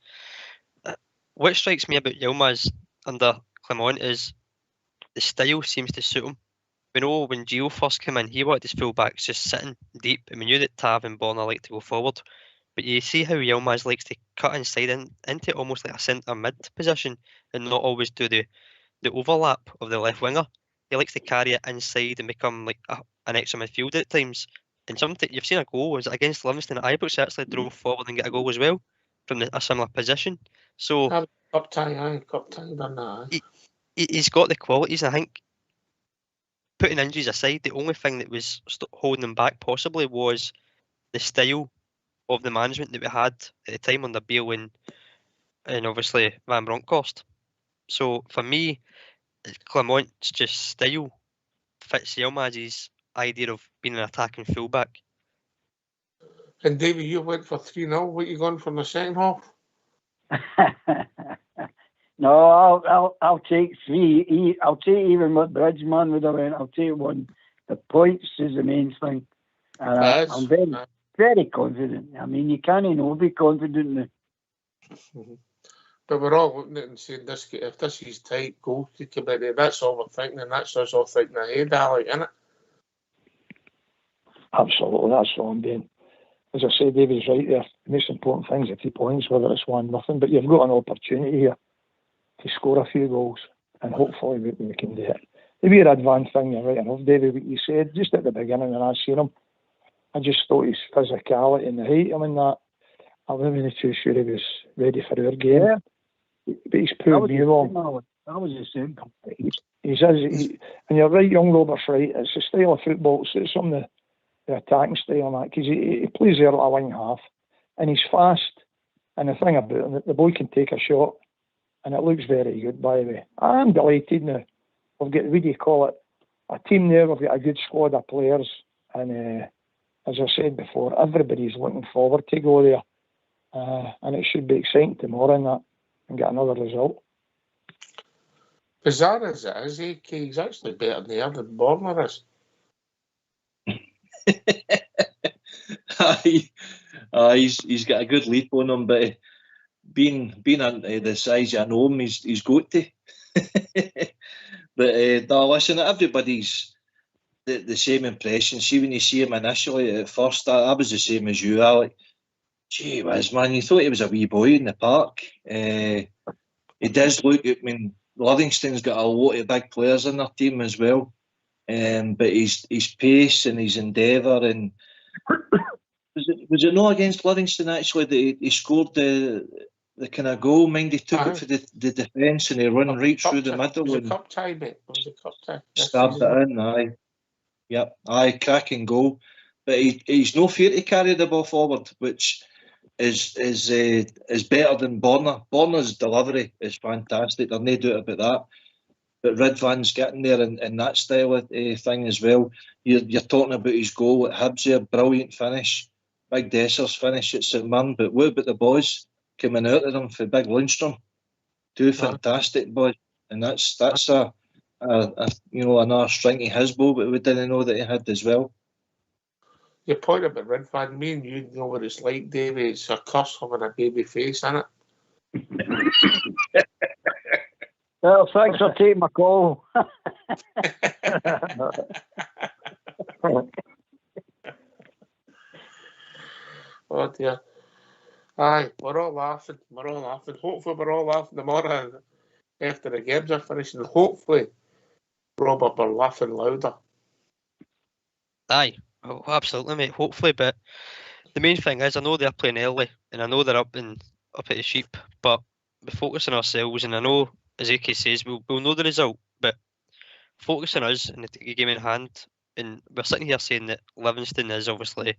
what strikes me about Yilmaz under Clement is the style seems to suit him. We know when Gio first came in, he wanted his fullbacks just sitting deep, and we knew that Tav and Borna like to go forward. But you see how Yilmaz likes to cut inside into almost like a centre mid position and not always do the overlap of the left winger. He likes to carry it inside and become like an extra midfielder at times. And something you've seen a goal was against Livingston at Ibrox, actually drove forward and get a goal as well from a similar position. So Cup tie done that. He's got the qualities. I think, putting injuries aside, the only thing that was holding him back possibly was the style of the management that we had at the time under Beale and obviously Van Bronckhorst. So for me, Clement's just style fits Yilmaz's idea of being an attacking fullback. And David, you went for 3-0. What you going from the second half? No, I'll take 3. I'll take even what Bridgeman would have went. I'll take 1. The points is the main thing. I'm very confident. I mean, you can't not be confident now. Mm-hmm. But we're all looking at it and saying, if this is tight, goals to come in. That's all we're thinking, and that's us all thinking ahead, Alec, isn't it? Absolutely, that's all I'm doing. As I say, David's right there. The most important thing is the 3 points, whether it's 1-0. But you've got an opportunity here to score a few goals, and hopefully we can do it. The weird advanced thing, you're right enough, David, what you said, just at the beginning when I seen him, I just thought his physicality and the height, I mean, that, I wasn't too sure he was ready for our game. Yeah. But he's proved me wrong. That was the same. And you're right, young Robert's right, it's a style of football, so it's some of the attacking style on that, because he plays there like a wing half, and he's fast, and the thing about him, the boy can take a shot, and it looks very good, by the way. I'm delighted now. We've got, what do you call it, a team there, we've got a good squad of players, and as I said before, everybody's looking forward to go there. And it should be exciting tomorrow and get another result. Bizarre as it is, he's actually better there than Borner is. He's got a good leap on him, but being into the size of an home, he's got to. But no, listen, everybody's the same impression. See, when you see him initially at first, I was the same as you, Alec. Gee whiz, man, you thought he was a wee boy in the park. He does look, I mean, Livingston's got a lot of big players in their team as well. But his pace and his endeavour, and was it not against Livingston actually that he scored the kind of goal? Mind, he took it for the defence and he run right through the middle. It was a cup tie, mate. It was a cup tie. Stabbed it in, aye. Yep, aye, cracking goal. But he's no fear to carry the ball forward, which is better than Borner. Borner's delivery is fantastic. There's no doubt about that. But Ridvan's getting there in that style of thing as well. You're talking about his goal at Hibs there, brilliant finish. Big Dessers finish at St Mirren. But what about the boys coming out of them for Big Lundstrom? Two fantastic boys. And that's a another strength of his bow, but we didn't know that he had as well. Your point about Ridvan, me and you know what it's like, Davey. It's a curse having a baby face, isn't it? Well, thanks for taking my call. Oh dear. Aye, we're all laughing. Hopefully we're all laughing tomorrow after the games are finished, and hopefully Robert are laughing louder. Aye, oh, absolutely, mate. Hopefully, but the main thing is I know they're playing early and I know they're up at the sheep, but we focus on ourselves, and I know, as AK says, we'll know the result, but focus on us and the game in hand. And we're sitting here saying that Livingston is obviously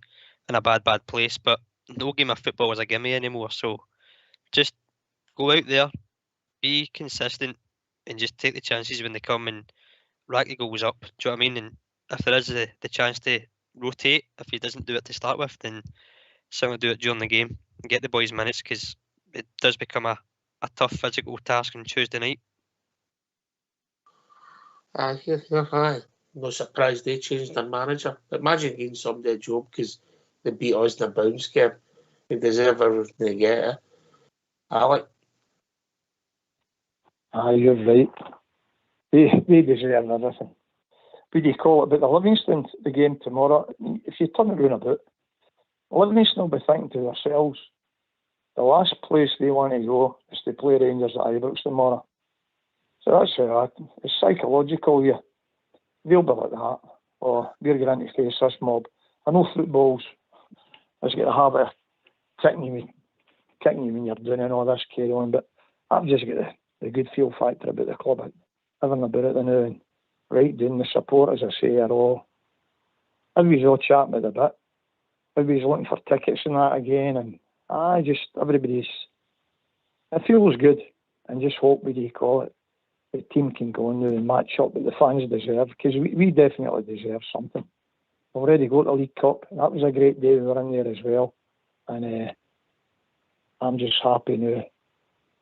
in a bad place, but no game of football is a gimme anymore. So just go out there, be consistent, and just take the chances when they come and rack the goals up. Do you know what I mean? And if there is the chance to rotate, if he doesn't do it to start with, then someone do it during the game and get the boys minutes, because it does become a tough physical task on Tuesday night. Aye. No surprise they changed their manager. Imagine getting somebody a job because they beat us in a bounce game. They deserve everything they get. Alec? Aye, you're right. They deserve everything. What do you call it? But the Livingston, the game tomorrow, if you turn it round about, Livingston will be thinking to themselves, the last place they want to go is to play Rangers at Ibrox tomorrow. So that's it's psychological here. They'll be like that. Or we're going to face this mob. I know football's has got a habit of kicking you when you're doing and all this carry on, but I've just got the good feel factor about the club, everything about it now, and right down the support, as I say, are all, everybody's all chatting about a bit. Everybody's looking for tickets and that again, and everybody's, it feels good, and just hope, what do you call it, the team can go in there and match up what the fans deserve, because we definitely deserve something. We've already got the League Cup. That was a great day. We were in there as well. And I'm just happy now.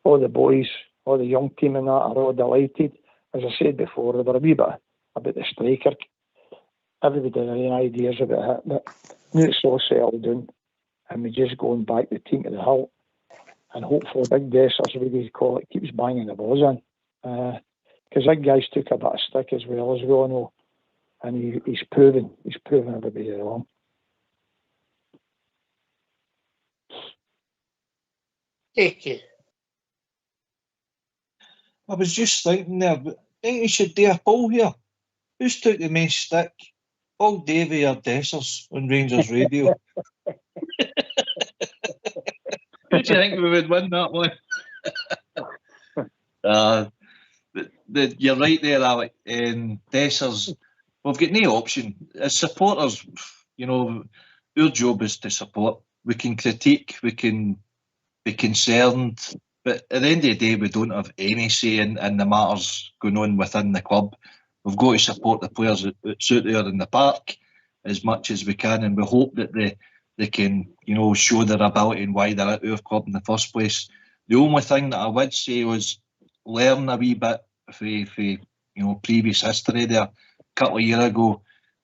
All the boys, all the young team and that are all delighted. As I said before, there were a wee bit about the striker. Everybody had any ideas about it. But now it's all settled down. And we're just going back the team to the hilt. And hopefully Big Dessers, what do you call it, keeps banging the balls in. Because that guy's took a bit of stick as well, as we all know. And he's proven everybody wrong. Thank you. I was just thinking there, but I think you should do a poll here. Who's took the most stick? Paul Davey or Dessers on Rangers Radio? Who do you think we would win that one? You're right there, Alec. Dessers, we've got no option. As supporters, our job is to support. We can critique, we can be concerned, but at the end of the day, we don't have any say in the matters going on within the club. We've got to support the players that's out there in the park, as much as we can, and we hope that they can, show their ability and why they're at our club in the first place. The only thing that I would say was learn a wee bit for previous history there. A couple of years ago,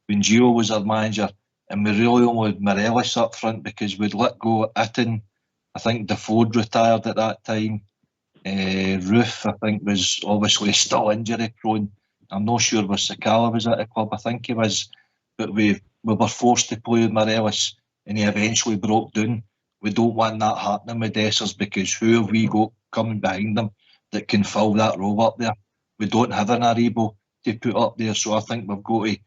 when Gio was our manager, and we really only had Morelos up front because we'd let go Itten. I think DeFord retired at that time. Roof, I think, was obviously still injury prone. I'm not sure where Sakala was at the club. I think he was, but we were forced to play with Morelos, and he eventually broke down. We don't want that happening with Dessers, because who have we got coming behind them that can fill that role up there? We don't have an Aribo to put up there, so I think we've got to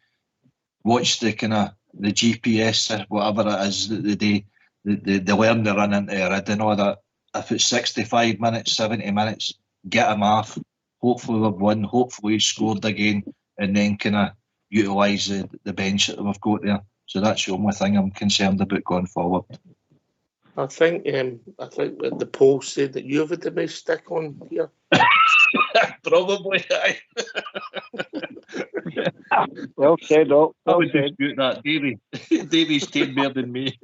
watch the GPS, whatever it is, they learn to run into a rid and all that. If it's 65 minutes, 70 minutes, get him off. Hopefully we've won, hopefully he's scored again, and then utilise the bench that we've got there. So that's the only thing I'm concerned about going forward. I think that the poll said that you have the most stick on here. Probably, aye. Well said, Doc. I would dispute that, Davey. Davey's 10 more than me.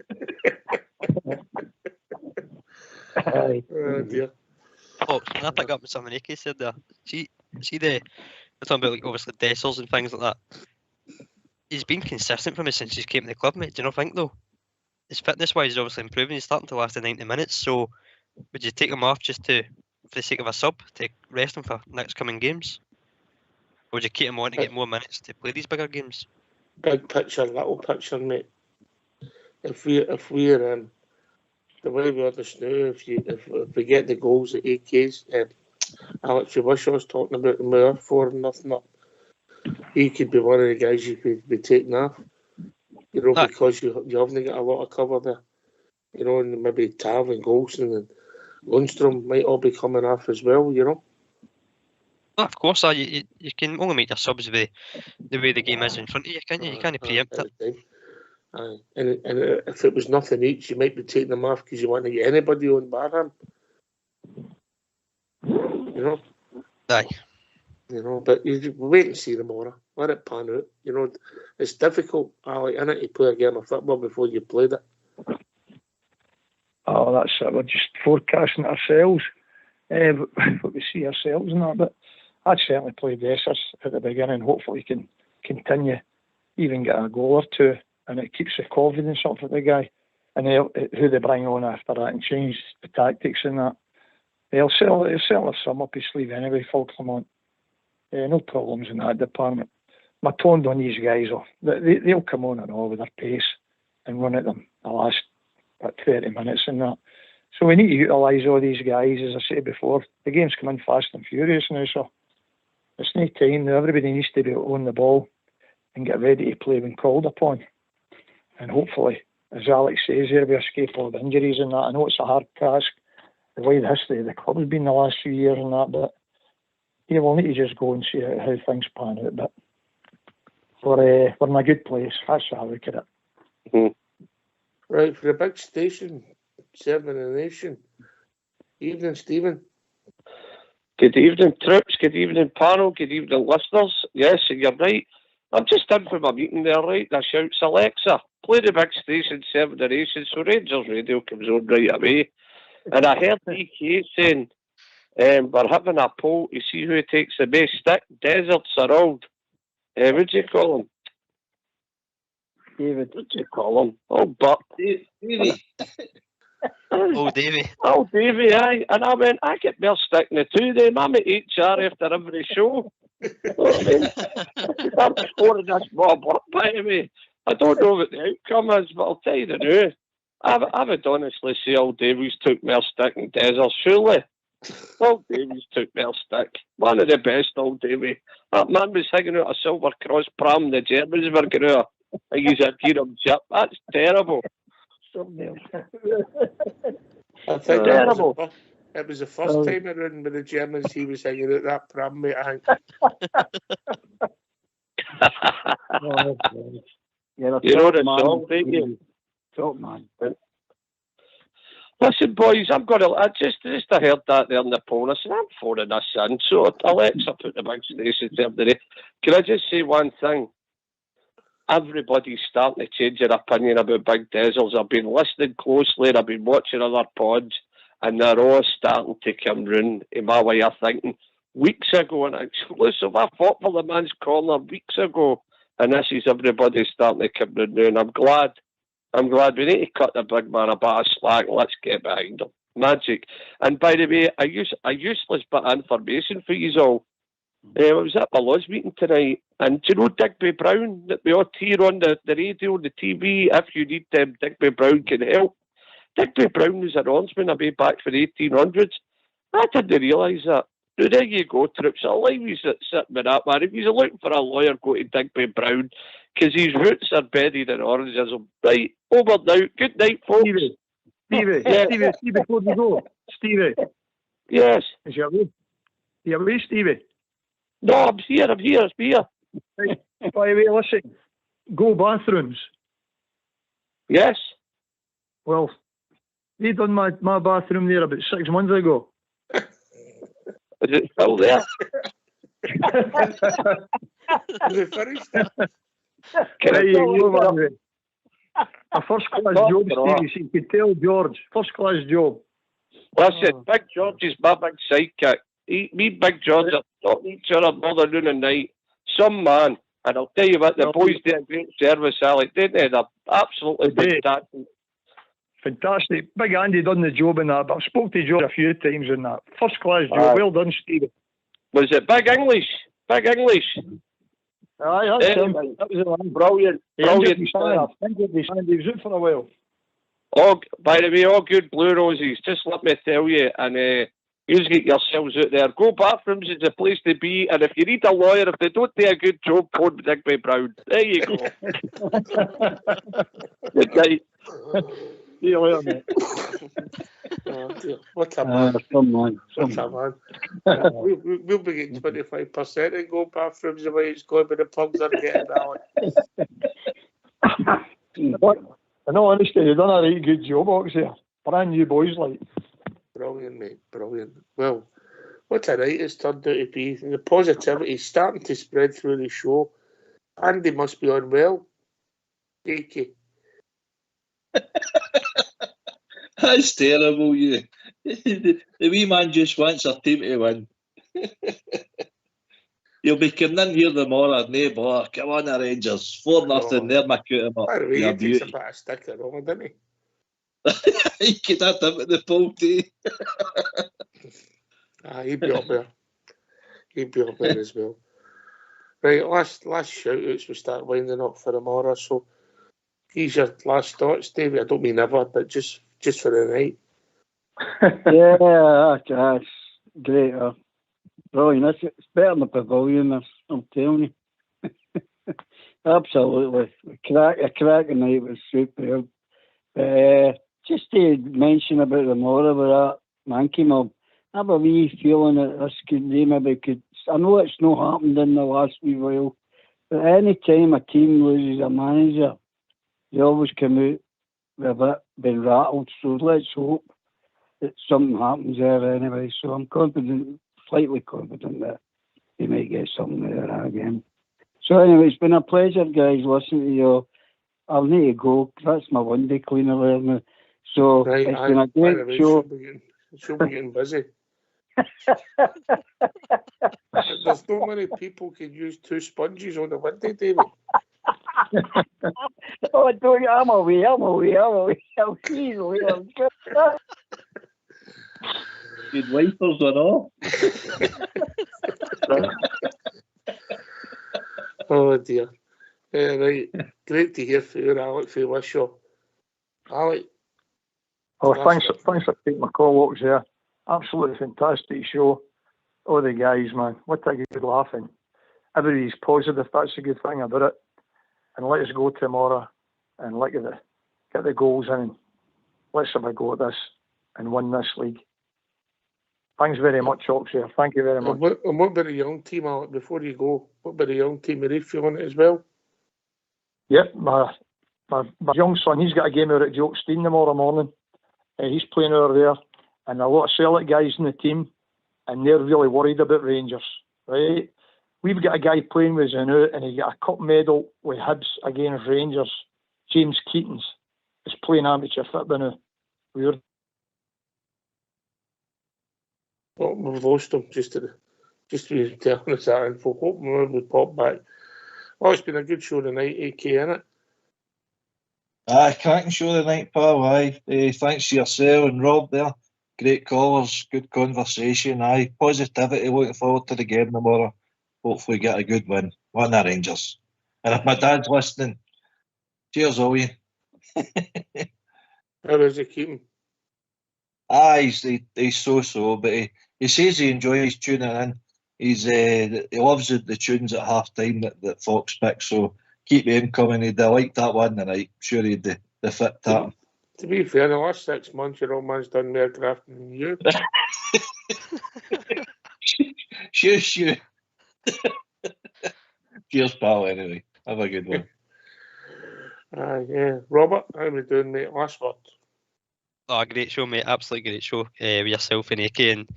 Oh dear. Oh, can I pick up on something Ike said there? See we're talking about obviously Dessers and things like that. He's been consistent for me since he's came to the club, mate. Do you not think though? His fitness wise is obviously improving. He's starting to last the 90 minutes. So would you take him off just for the sake of a sub, to rest him for next coming games? Or would you keep him on to get more minutes to play these bigger games? Big picture, little picture, mate. If we're the way we are just now, if we get the goals at AK's, Alex was talking about him there, 4-0 up. He could be one of the guys you could be taking off. Because you haven't got a lot of cover there. And maybe Tav and Golson and Lundstrom might all be coming off as well, Of course, you can only make your subs the way the game is in front of you, can't you? You can't preempt it. And if it was nothing each, you might be taking them off because you want to get anybody on bar him. Aye. But you wait and see tomorrow. Let it pan out. It's difficult, Alec, isn't it, to play a game of football before you played it. Oh, that's it. We're just forecasting ourselves. What we see ourselves and that. But I'd certainly play Dessers at the beginning. Hopefully, he can continue, even get a goal or two, and it keeps the confidence up for the guy. And who they bring on after that and change the tactics and that. He'll certainly have some up his sleeve anyway, Phil Clement. No problems in that department. My tone on these guys, they'll come on and all with their pace and run at them the last 30 minutes and that. So we need to utilise all these guys, as I said before. The game's coming fast and furious now, so it's no time now. Everybody needs to be on the ball and get ready to play when called upon. And hopefully, as Alex says here, we escape all the injuries and that. I know it's a hard task, the way the history of the club has been the last few years and that, but we'll need to just go and see how things pan out. But we're in a good place. That's how I look at it. Mm-hmm. Right, for the big station, serving the nation. Evening, Stephen. Good evening, Trips. Good evening, panel. Good evening, listeners. Yes, and you're right. I'm just in for my meeting there, right? I shouts, Alexa, play the big station, serving the nation. So Rangers Radio comes on right away. And I heard DK saying, we're having a poll to see who takes the best stick. Deserts are old. What do you call him? David. What do you call him? Oh, but Davey. Oh, Davey. Oh, Davey, aye. And I went, I get more stick than the two of them. I'm at HR after every show. I mean, I'm scoring this mob up by me. I don't know what the outcome is, but I'll tell you the truth. I would honestly say old Davies took more stick than Desert, surely. Old Davies took more stick. One of the best, old Davy. That man was hanging out a Silver Cross pram the Germans were going to. I use a Gearum chip. That's terrible. I think terrible. It was the first time around with the Germans he was hanging out that pram, mate, I think. You know the song, don't you? Top man. Listen, boys, I just I heard that there in the poll. I said, I'm phoning this in. So Alexa put the big station there today. Can I just say one thing? everybody's starting to change their opinion about Big Dizzles. I've been listening closely and I've been watching other pods, and they're all starting to come round in my way of thinking. Weeks ago, and exclusive, I fought for the man's corner weeks ago, and this is everybody starting to come round now, and I'm glad. We need to cut the big man a bit of slack. Let's get behind him. Magic. And by the way, a useless bit of information for you all. I was at my Loz meeting tonight, and do you know Digby Brown that we all hear on the radio, the TV? If you need them, Digby Brown can help. Digby Brown was an oarsman away back for the 1800s. I didn't realise that. Now, there you go, troops. I like you sitting with that, man. If you're looking for a lawyer, go to Digby Brown, because his roots are buried in orangism. Right, over now. Good night, folks. Stevie, before we go. Stevie. Yes. Is you away? You away, Stevie? No, I'm here. Right. By the way, listen, go bathrooms. Yes. Well, they done my bathroom there about 6 months ago. Is it still there? Is it finished? There you go, man. A first-class job, Stevie. So you could tell George, first-class job. Listen, Big George is my big sidekick. Me, Big George, are talking each other more than noon and night. Some man, and I'll tell you what, the boys did a great service, Alec, didn't they? They're absolutely fantastic. Fantastic. Big Andy done the job in that, but I've spoke to George a few times in that. First-class job. Well done, Stevie. Was it Big English? Big English? Aye, that's him. That was the one. Brilliant. He was out for a while. Oh, by the way, all good Blue Roses. Just let me tell you, and you get yourselves out there. Go bathrooms is the place to be, and if you need a lawyer, if they don't do a good job, phone Digby Brown. There you go. Good night. See you later, mate. Oh, dear. What a man. Someone. What a man. We'll be getting 25% and go bathrooms the way it's going, but the plugs are getting out. In all honesty, you've done a really good job, Oxy. Brand new boys, like. Brilliant, mate. Brilliant. Well, what a night it's turned out to be. And the positivity is starting to spread through the show. Andy must be on well. Jakey. That's terrible, you. The wee man just wants our team to win. You'll be coming in here tomorrow, no bother. Come on, the Rangers. 4-0, they're my cut him up. By the way, he takes a bit of sticker on, doesn't he? He could have him at the poll too. He'd be up there. He'd be up there as well. Right, last shout outs we start winding up for tomorrow. So here's your last thoughts, Davey. I don't mean ever, but just for the night. Yeah, that's great. Brilliant. It's better than the pavilion, I'm telling you. Absolutely. A cracking night was superb. Just to mention about the more about that Mankey mob, I have a wee feeling that this maybe could. I know it's not happened in the last wee while, but any time a team loses a manager, they always come out with a bit been rattled. So let's hope that something happens there anyway. So I'm confident, slightly confident that they might get something there again. So anyway, it's been a pleasure, guys, listening to you. I'll need to go. That's my one-day cleaner there now. So right, it's been a great show. She'll be getting busy. There's not many people can use 2 sponges on the window, David. Oh, don't, I'm away. I'm easily. I'm good. Good wipers and all. Oh dear. Right. Great to hear from you, Alec, for your show. Alec. Oh, thanks for taking my call, Ox, there. Absolutely fantastic show. All the guys, man. What a good laughing. Everybody's positive. That's a good thing about it. And let us go tomorrow and get the goals in. And let's have a go at this and win this league. Thanks very much, Ox, here. Thank you very much. And what about the young team, Alec, before you go? What about the young team? Are they feeling it as well? Yep, my young son, he's got a game out at Jokestein tomorrow morning. He's playing over there. And a lot of Celtic guys in the team, and they're really worried about Rangers, right? we've got a guy playing with us now, and he got a cup medal with Hibs against Rangers. James Keatons is playing amateur football now. Weird. Well, we've lost him just to be telling us that info. Hoping we pop back. Oh, it's been a good show tonight, AK, innit? Aye, cracking show tonight, pal. Aye, thanks to yourself and Rob there. Great callers, good conversation. Aye, positivity. Looking forward to the game tomorrow. Hopefully get a good win. Win the Rangers. And if my dad's listening, cheers all you. How is he keeping? Aye, he's so, but he says he enjoys tuning in. He loves the tunes at half time that Fox picks, so keep him coming. He'd like that one tonight. Sure he'd the fit tap. To be fair, in the last 6 months, your old man's done more grafting than you. Sure. Cheers, pal, anyway. Have a good one. Yeah. Robert, how we doing, mate? Last word. Oh, great show, mate. Absolutely great show with yourself and AK. And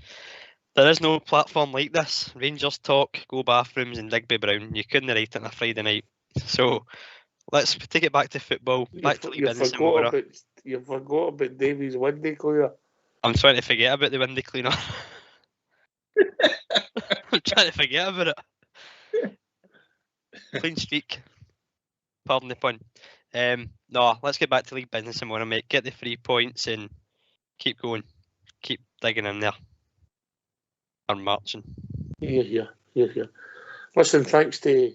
there is no platform like this. Rangers talk, go bathrooms and Digby Brown. You couldn't write it on a Friday night. So let's take it back to football. Back to Lee Benson. You forgot about Davies' windy cleaner. I'm trying to forget about the windy cleaner. I'm trying to forget about it. Clean streak. Pardon the pun. No, let's get back to league business tomorrow, mate. Get the 3 points and keep going. Keep digging in there. I'm marching. Yeah. Listen, thanks to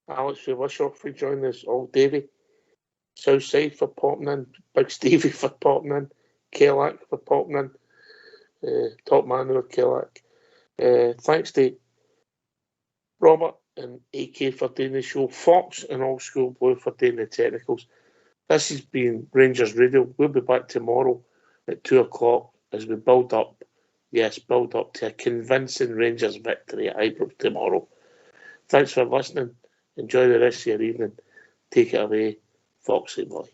Alex Wishaw for joining us, all Davey, Southside for popping in, Big Stevie for popping in, Kellack for popping in, top man of Kellack. Thanks to Robert and AK for doing the show, Fox and Old School Blue for doing the technicals. This has been Rangers Radio. We'll be back tomorrow at 2 o'clock as we build up to a convincing Rangers victory at Ibrox tomorrow. Thanks for listening. Enjoy the rest of your evening. Take it away, Foxy boy.